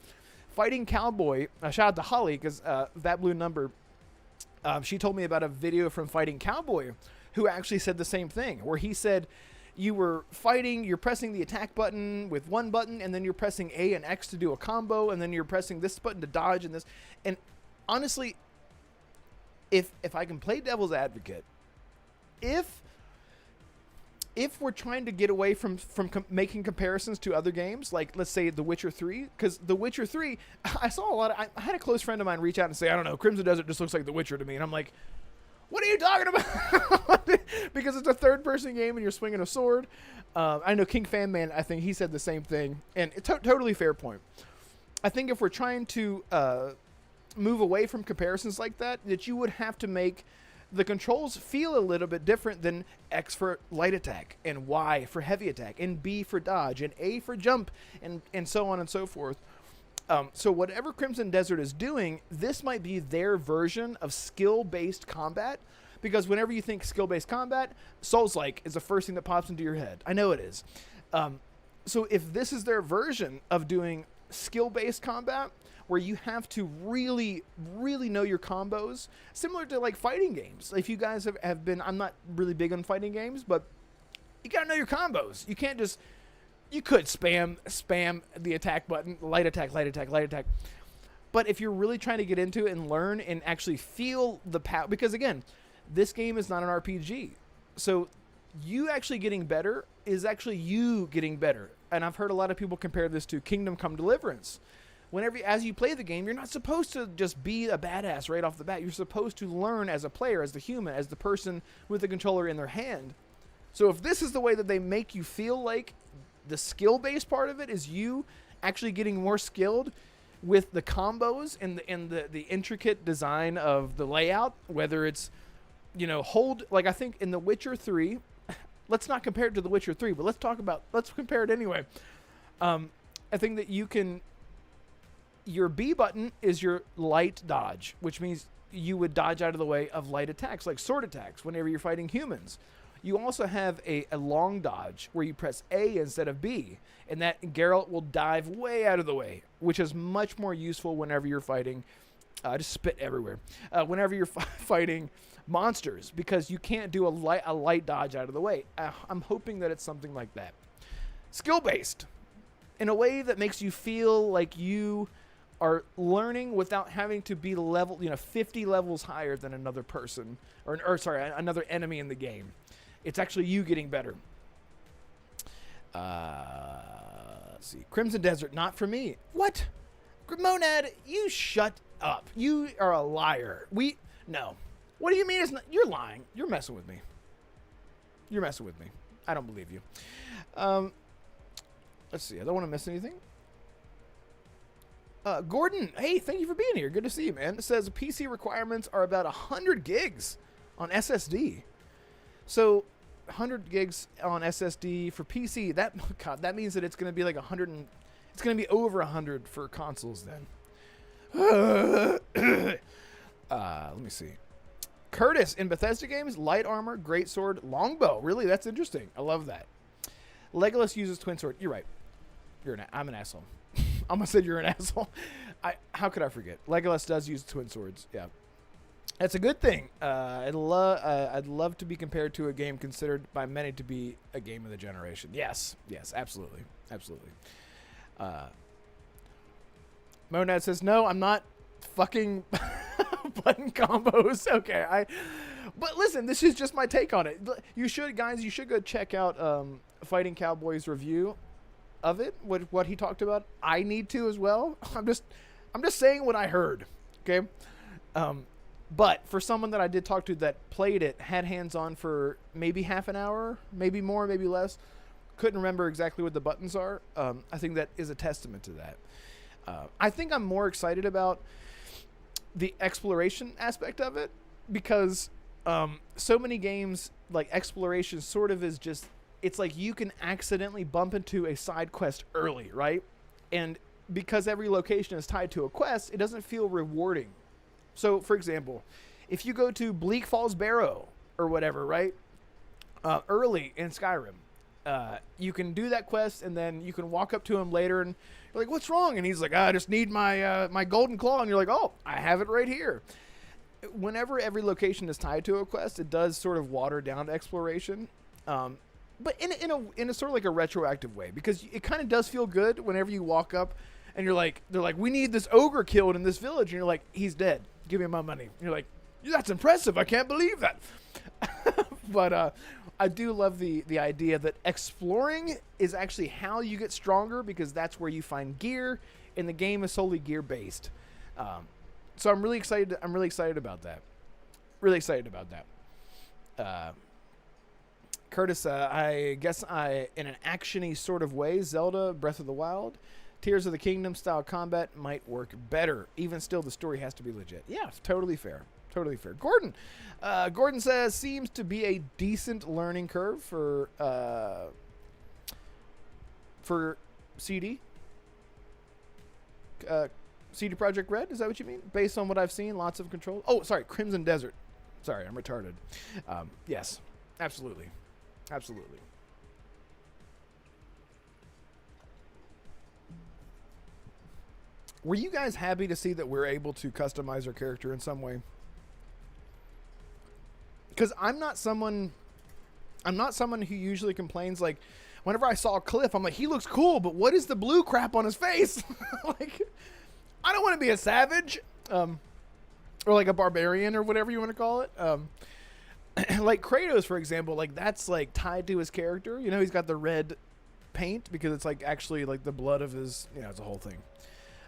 Fighting Cowboy, shout out to Holly, because that blue number, she told me about a video from Fighting Cowboy who actually said the same thing, where he said you were fighting, you're pressing the attack button with one button, and then you're pressing A and X to do a combo, and then you're pressing this button to dodge and this. And honestly, if I can play devil's advocate, if we're trying to get away from making comparisons to other games, like let's say The Witcher 3, because The Witcher 3, I saw a lot of, I had a close friend of mine reach out and say, I don't know, Crimson Desert just looks like The Witcher to me. And I'm like, what are you talking about? Because it's a third-person game and you're swinging a sword. I know King Fan Man, I think he said the same thing. And it's totally fair point. I think if we're trying to move away from comparisons like that you would have to make the controls feel a little bit different than X for light attack, and Y for heavy attack, and B for dodge, and A for jump, and so on and so forth. So whatever Crimson Desert is doing, this might be their version of skill-based combat, because whenever you think skill-based combat, Souls-like is the first thing that pops into your head. I know it is. So if this is their version of doing skill-based combat where you have to really, really know your combos, similar to like fighting games. If you guys have been, I'm not really big on fighting games, but you gotta know your combos. You can't just, you could spam the attack button, light attack, light attack, light attack. But if you're really trying to get into it and learn and actually feel the power, because again, this game is not an RPG. So you actually getting better is actually you getting better. And I've heard a lot of people compare this to Kingdom Come Deliverance. As you play the game, you're not supposed to just be a badass right off the bat. You're supposed to learn as a player, as the human, as the person with the controller in their hand. So if this is the way that they make you feel, like the skill-based part of it is you actually getting more skilled with the combos and the intricate design of the layout, whether it's, hold, like I think in The Witcher 3, let's not compare it to The Witcher 3, but let's compare it anyway. I think that your B button is your light dodge, which means you would dodge out of the way of light attacks, like sword attacks, whenever you're fighting humans. You also have a long dodge where you press A instead of B, and that Geralt will dive way out of the way, which is much more useful whenever you're fighting, just spit everywhere, whenever you're fighting monsters, because you can't do a light dodge out of the way. I'm hoping that it's something like that. Skill-based, in a way that makes you feel like you are learning without having to be 50 levels higher than another person, another enemy in the game. It's actually you getting better. Let's see. Crimson Desert, not for me. What? Monad, you shut up. You are a liar. No. What do you mean it's not? You're lying. You're messing with me. I don't believe you. Let's see. I don't want to miss anything. Gordon, hey, thank you for being here. Good to see you, man. It says PC requirements are about 100 gigs on SSD. So 100 gigs on SSD for PC, that means that it's going to be like 100 and it's going to be over 100 for consoles then. Let me see. Curtis, in Bethesda games, light armor, greatsword, longbow. Really? That's interesting. I love that. Legolas uses twin sword. You're right. I'm an asshole. I almost said you're an asshole. How could I forget? Legolas does use twin swords. Yeah. That's a good thing. I'd love to be compared to a game considered by many to be a game of the generation. Yes, absolutely. Monad says, no, I'm not fucking button combos. Okay, but listen, this is just my take on it. You should go check out Fighting Cowboy's review of it, what he talked about. I need to as well. I'm just saying what I heard. Okay. But for someone that I did talk to that played it, had hands-on for maybe half an hour, maybe more, maybe less, couldn't remember exactly what the buttons are, I think that is a testament to that. I think I'm more excited about the exploration aspect of it, because so many games, like exploration sort of is just, it's like you can accidentally bump into a side quest early, right? And because every location is tied to a quest, it doesn't feel rewarding. So, for example, if you go to Bleak Falls Barrow or whatever, right, early in Skyrim, you can do that quest, and then you can walk up to him later, and you're like, what's wrong? And he's like, I just need my golden claw. And you're like, oh, I have it right here. Whenever every location is tied to a quest, it does sort of water down exploration, but in a sort of like a retroactive way, because it kind of does feel good whenever you walk up, and they're like, we need this ogre killed in this village, and you're like, he's dead. Give me my money. And you're like, that's impressive. I can't believe that. But I do love the idea that exploring is actually how you get stronger, because that's where you find gear, and the game is solely gear based. So I'm really excited. I'm really excited about that. Curtis, I guess in an actiony sort of way, Zelda Breath of the Wild, Tears of the Kingdom style combat might work better. Even still, the story has to be legit. Yeah, totally fair. Gordon says, seems to be a decent learning curve for CD. CD Projekt Red, is that what you mean? Based on what I've seen, lots of control. Oh, sorry, Crimson Desert. Sorry, I'm retarded. Yes, absolutely. Were you guys happy to see that we're able to customize our character in some way? Because I'm not someone who usually complains. Like, whenever I saw Cliff, I'm like, he looks cool, but what is the blue crap on his face? Like, I don't want to be a savage, or like a barbarian or whatever you want to call it. Like Kratos, for example, like that's like tied to his character. You know, he's got the red paint because it's like actually like the blood of his, you know, it's a whole thing.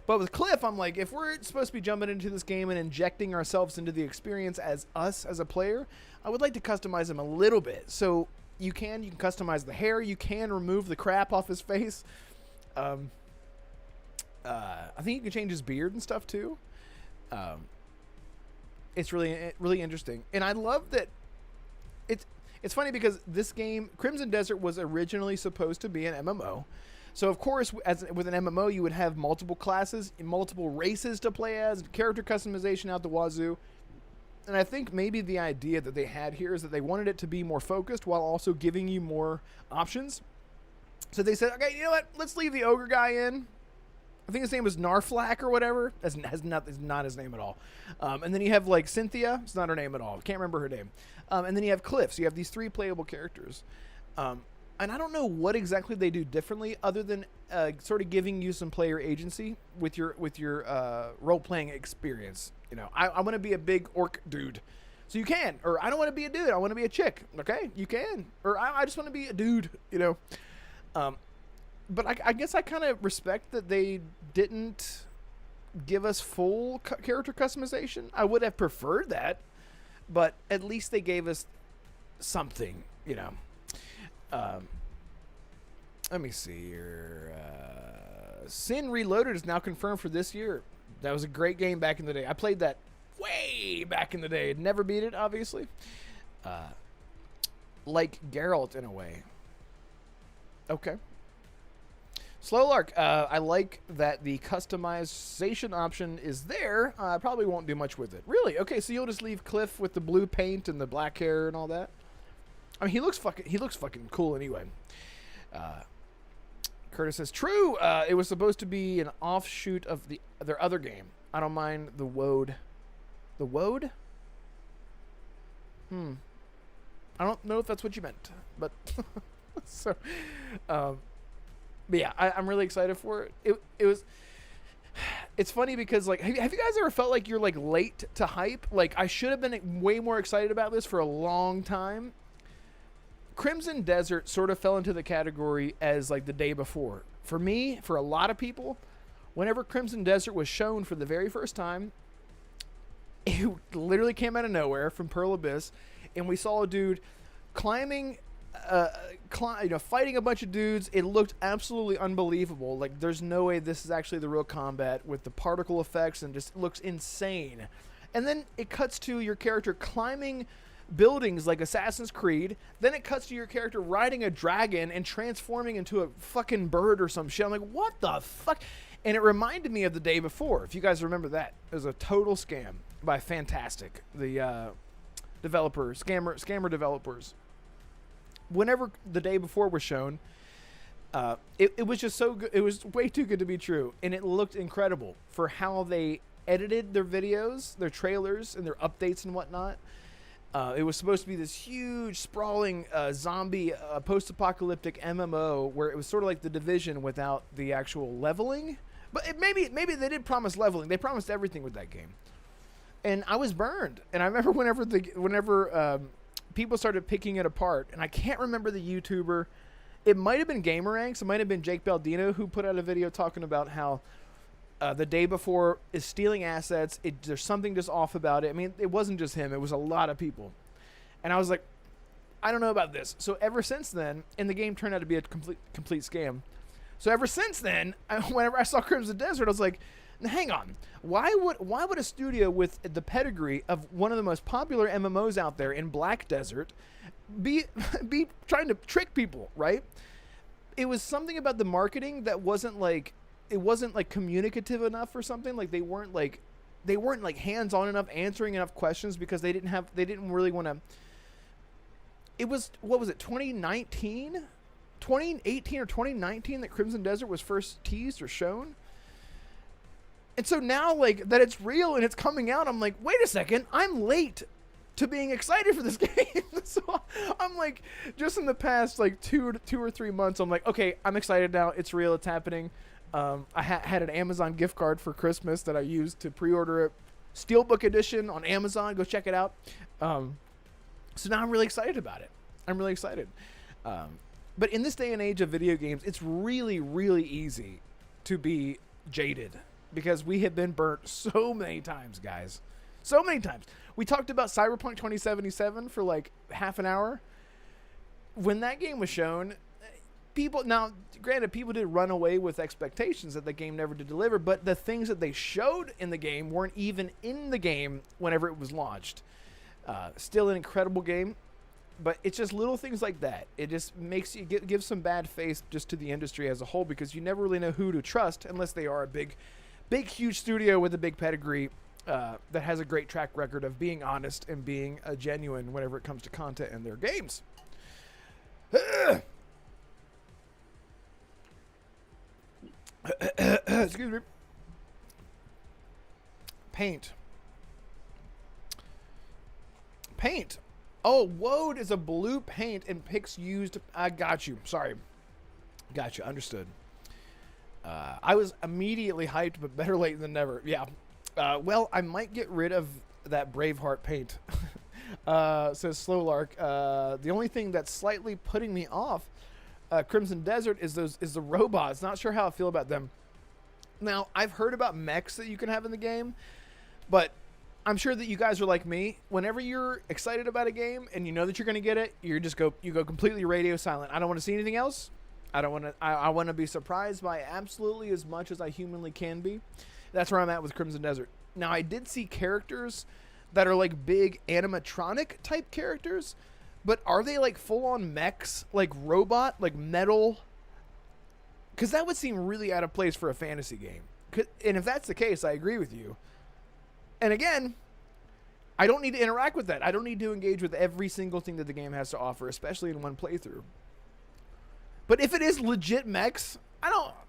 But with Cliff, I'm like, if we're supposed to be jumping into this game and injecting ourselves into the experience as us as a player, I would like to customize him a little bit. So you can customize the hair. You can remove the crap off his face. I think you can change his beard and stuff too. It's really interesting, and I love that. It's funny because this game, Crimson Desert, was originally supposed to be an MMO. So, of course, as with an MMO, you would have multiple classes, multiple races to play as, character customization out the wazoo. And I think maybe the idea that they had here is that they wanted it to be more focused while also giving you more options. So they said, okay, you know what? Let's leave the ogre guy in. I think his name was Narflack or whatever. Is not his name at all. And then you have, like, Cynthia. It's not her name at all. Can't remember her name. And then you have Cliff. So you have these 3 playable characters. And I don't know what exactly they do differently other than sort of giving you some player agency with your role-playing experience. You know, I want to be a big orc dude. So you can. Or I don't want to be a dude. I want to be a chick. Okay? You can. Or I just want to be a dude, you know. But I guess I kind of respect that they didn't give us full character customization. I would have preferred that. But at least they gave us something, you know. Let me see here. Sin Reloaded is now confirmed for this year. That was a great game back in the day. I played that way back in the day. Never beat it, obviously. Like Geralt in a way. Okay. Slow Lark. I like that the customization option is there. I probably won't do much with it. Really? Okay, so you'll just leave Cliff with the blue paint and the black hair and all that? I mean, he looks fucking cool anyway. Curtis says, true. It was supposed to be an offshoot of their other game. I don't mind the Woad. The Woad? I don't know if that's what you meant, but so, but yeah, I'm really excited for it. It's funny because, like, have you guys ever felt like you're, like, late to hype? Like, I should have been way more excited about this for a long time. Crimson Desert sort of fell into the category as, like, the day before. For me, for a lot of people, whenever Crimson Desert was shown for the very first time, it literally came out of nowhere from Pearl Abyss, and we saw a dude climbing, fighting a bunch of dudes. It looked absolutely unbelievable. Like, there's no way this is actually the real combat with the particle effects, and just looks insane. And then it cuts to your character climbing buildings like Assassin's Creed. Then it cuts to your character riding a dragon and transforming into a fucking bird or some shit. I'm like, what the fuck? And it reminded me of the day before. If you guys remember that, it was a total scam by Fantastic, the scammer developers. Whenever the day before was shown, it was just so good. It was way too good to be true, and it looked incredible for how they edited their videos, their trailers, and their updates and whatnot. It was supposed to be this huge, sprawling zombie post-apocalyptic MMO where it was sort of like The Division without the actual leveling. But maybe they did promise leveling. They promised everything with that game, and I was burned. And I remember whenever people started picking it apart, and I can't remember the YouTuber. It might have been Gameranx. It might have been Jake Baldino who put out a video talking about how the day before is stealing assets. There's something just off about it. I mean, it wasn't just him. It was a lot of people. And I was like, I don't know about this. So ever since then, and the game turned out to be a complete scam. So ever since then, whenever I saw Crimson Desert, I was like, hang on. Why would a studio with the pedigree of one of the most popular MMOs out there in Black Desert be trying to trick people, right? It was something about the marketing that wasn't like communicative enough or something. Like they weren't like hands-on enough, answering enough questions, because they didn't really want to. It was, what was it, 2018 or 2019 that Crimson Desert was first teased or shown? And so now, like, that it's real and it's coming out, I'm like, wait a second, I'm late to being excited for this game. So I'm like, just in the past, like, two or 3 months, I'm like, okay, I'm excited now. It's real. It's happening. I had an Amazon gift card for Christmas that I used to pre-order it. Steelbook edition on Amazon. Go check it out. So now I'm really excited about it. I'm really excited. But in this day and age of video games, it's really, really easy to be jaded because we have been burnt so many times, guys. So many times. We talked about Cyberpunk 2077 for like half an hour. When that game was shown, people, now granted, people did run away with expectations that the game never did deliver, but the things that they showed in the game weren't even in the game whenever it was launched. Still an incredible game, but it's just little things like that. It just makes you give some bad faith just to the industry as a whole, because you never really know who to trust unless they are a big, huge studio with a big pedigree that has a great track record of being honest and being genuine whenever it comes to content in their games. Excuse me. Paint. Oh, Woad is a blue paint and picks used. I got you. Sorry. Got you. Understood. I was immediately hyped, but better late than never. Yeah. Well, I might get rid of that Braveheart paint. Says Slowlark. The only thing that's slightly putting me off Crimson Desert is the robots. Not sure how I feel about them. Now, I've heard about mechs that you can have in the game, but I'm sure that you guys are like me. Whenever you're excited about a game and you know that you're going to get it, you go completely radio silent. I don't want to see anything else. I want to be surprised by absolutely as much as I humanly can be. That's where I'm at with Crimson Desert. Now, I did see characters that are like big animatronic type characters, but are they like full-on mechs, like robot, like metal? Because that would seem really out of place for a fantasy game. And if that's the case, I agree with you. And again, I don't need to interact with that. I don't need to engage with every single thing that the game has to offer, especially in one playthrough. But if it is legit mechs,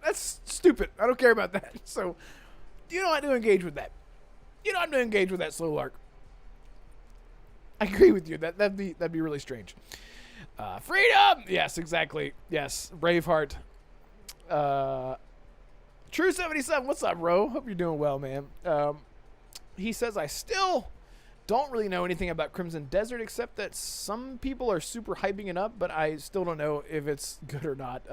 that's stupid. I don't care about that. So, you don't have to engage with that. You don't have to engage with that, Slowlark. I agree with you. That'd be really strange. Freedom! Yes, exactly. Yes, Braveheart. True 77, what's up, bro? Hope you're doing well, man. He says, I still don't really know anything about Crimson Desert except that some people are super hyping it up, but I still don't know if it's good or not.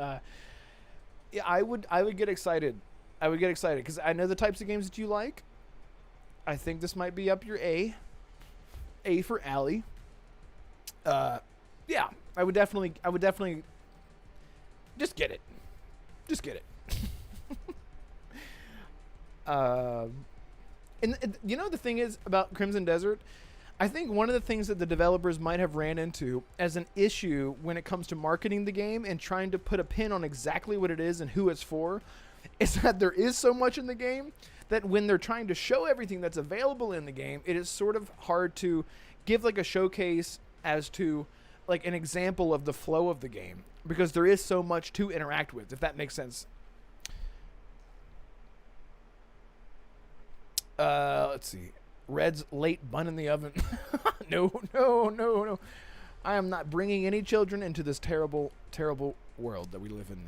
Yeah, I would get excited. I would get excited because I know the types of games that you like. I think this might be up your A. A for Allie. Yeah, I would definitely just get it. Just get it. And you know, the thing is about Crimson Desert, I think one of the things that the developers might have ran into as an issue when it comes to marketing the game and trying to put a pin on exactly what it is and who it's for is that there is so much in the game that when they're trying to show everything that's available in the game, it is sort of hard to give like a showcase as to like an example of the flow of the game because there is so much to interact with, if that makes sense. Let's see. Red's late bun in the oven. No. I am not bringing any children into this terrible, terrible world that we live in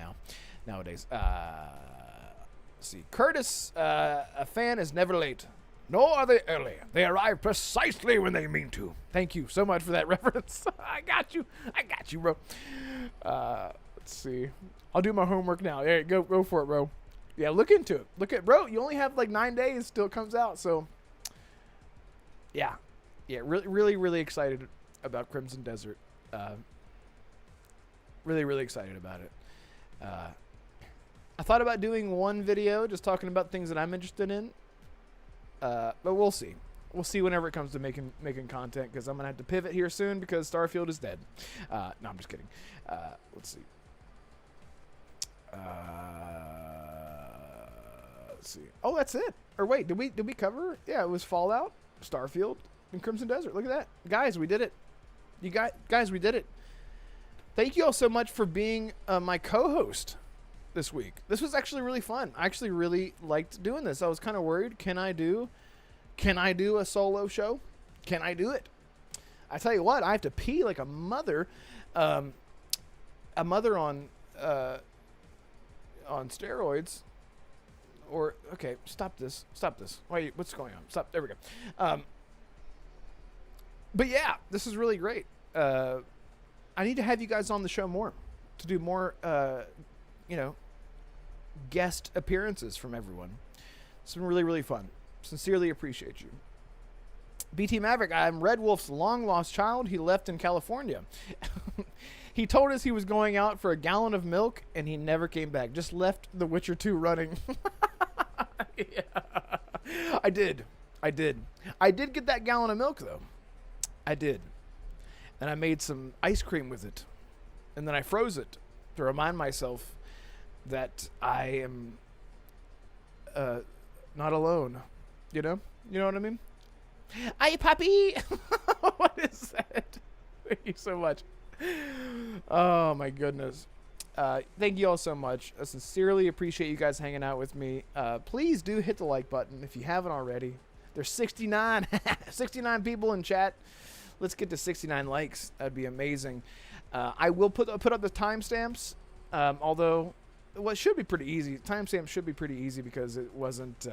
nowadays. Let's see. Curtis, a fan is never late. Nor are they early. They arrive precisely when they mean to. Thank you so much for that reference. I got you, bro. Let's see. I'll do my homework now. There you go. Go for it, bro. Yeah, look into it. Bro, you only have like 9 days till it comes out, so yeah, really excited about Crimson Desert. Really excited about it. I thought about doing one video just talking about things that I'm interested in, but we'll see. We'll see whenever it comes to making content, because I'm gonna have to pivot here soon because Starfield is dead. No, I'm just kidding. Let's see. Let's see. Oh, that's it. Or wait, did we cover? Yeah, it was Fallout, Starfield, and Crimson Desert. Look at that, guys. We did it. Guys, we did it. Thank you all so much for being my co-host this week. This was actually really fun. I actually really liked doing this. I was kind of worried. Can I do a solo show? Can I do it? I tell you what, I have to pee like a mother. A mother on steroids. Or, okay, stop this. Wait, what's going on? Stop. There we go. But yeah, this is really great. I need to have you guys on the show more to do more, guest appearances from everyone. It's been really, really fun. Sincerely appreciate you. BT Maverick, I'm Red Wolf's long-lost child. He left in California. He told us he was going out for a gallon of milk, and he never came back. Just left The Witcher 2 running. Yeah. I did get that gallon of milk, though. I did. And I made some ice cream with it. And then I froze it to remind myself that I am not alone. You know? You know what I mean? Hi, puppy! What is that? Thank you so much. Oh, my goodness. Thank you all so much. I sincerely appreciate you guys hanging out with me. Please do hit the like button if you haven't already. There's 69 people in chat. Let's get to 69 likes. That'd be amazing. I will put up the timestamps, although what should be pretty easy. Timestamps should be pretty easy because it wasn't too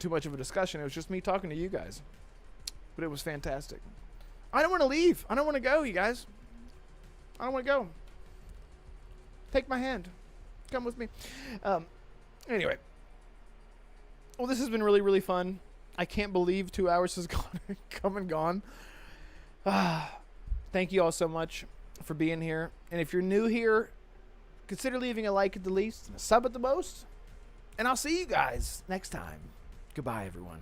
much of a discussion. It was just me talking to you guys. But it was fantastic. I don't want to leave. I don't want to go, you guys. I don't want to go. Take my hand. Come with me. Anyway. Well, this has been really, really fun. I can't believe 2 hours has come and gone. Thank you all so much for being here. And if you're new here, consider leaving a like at the least and a sub at the most. And I'll see you guys next time. Goodbye, everyone.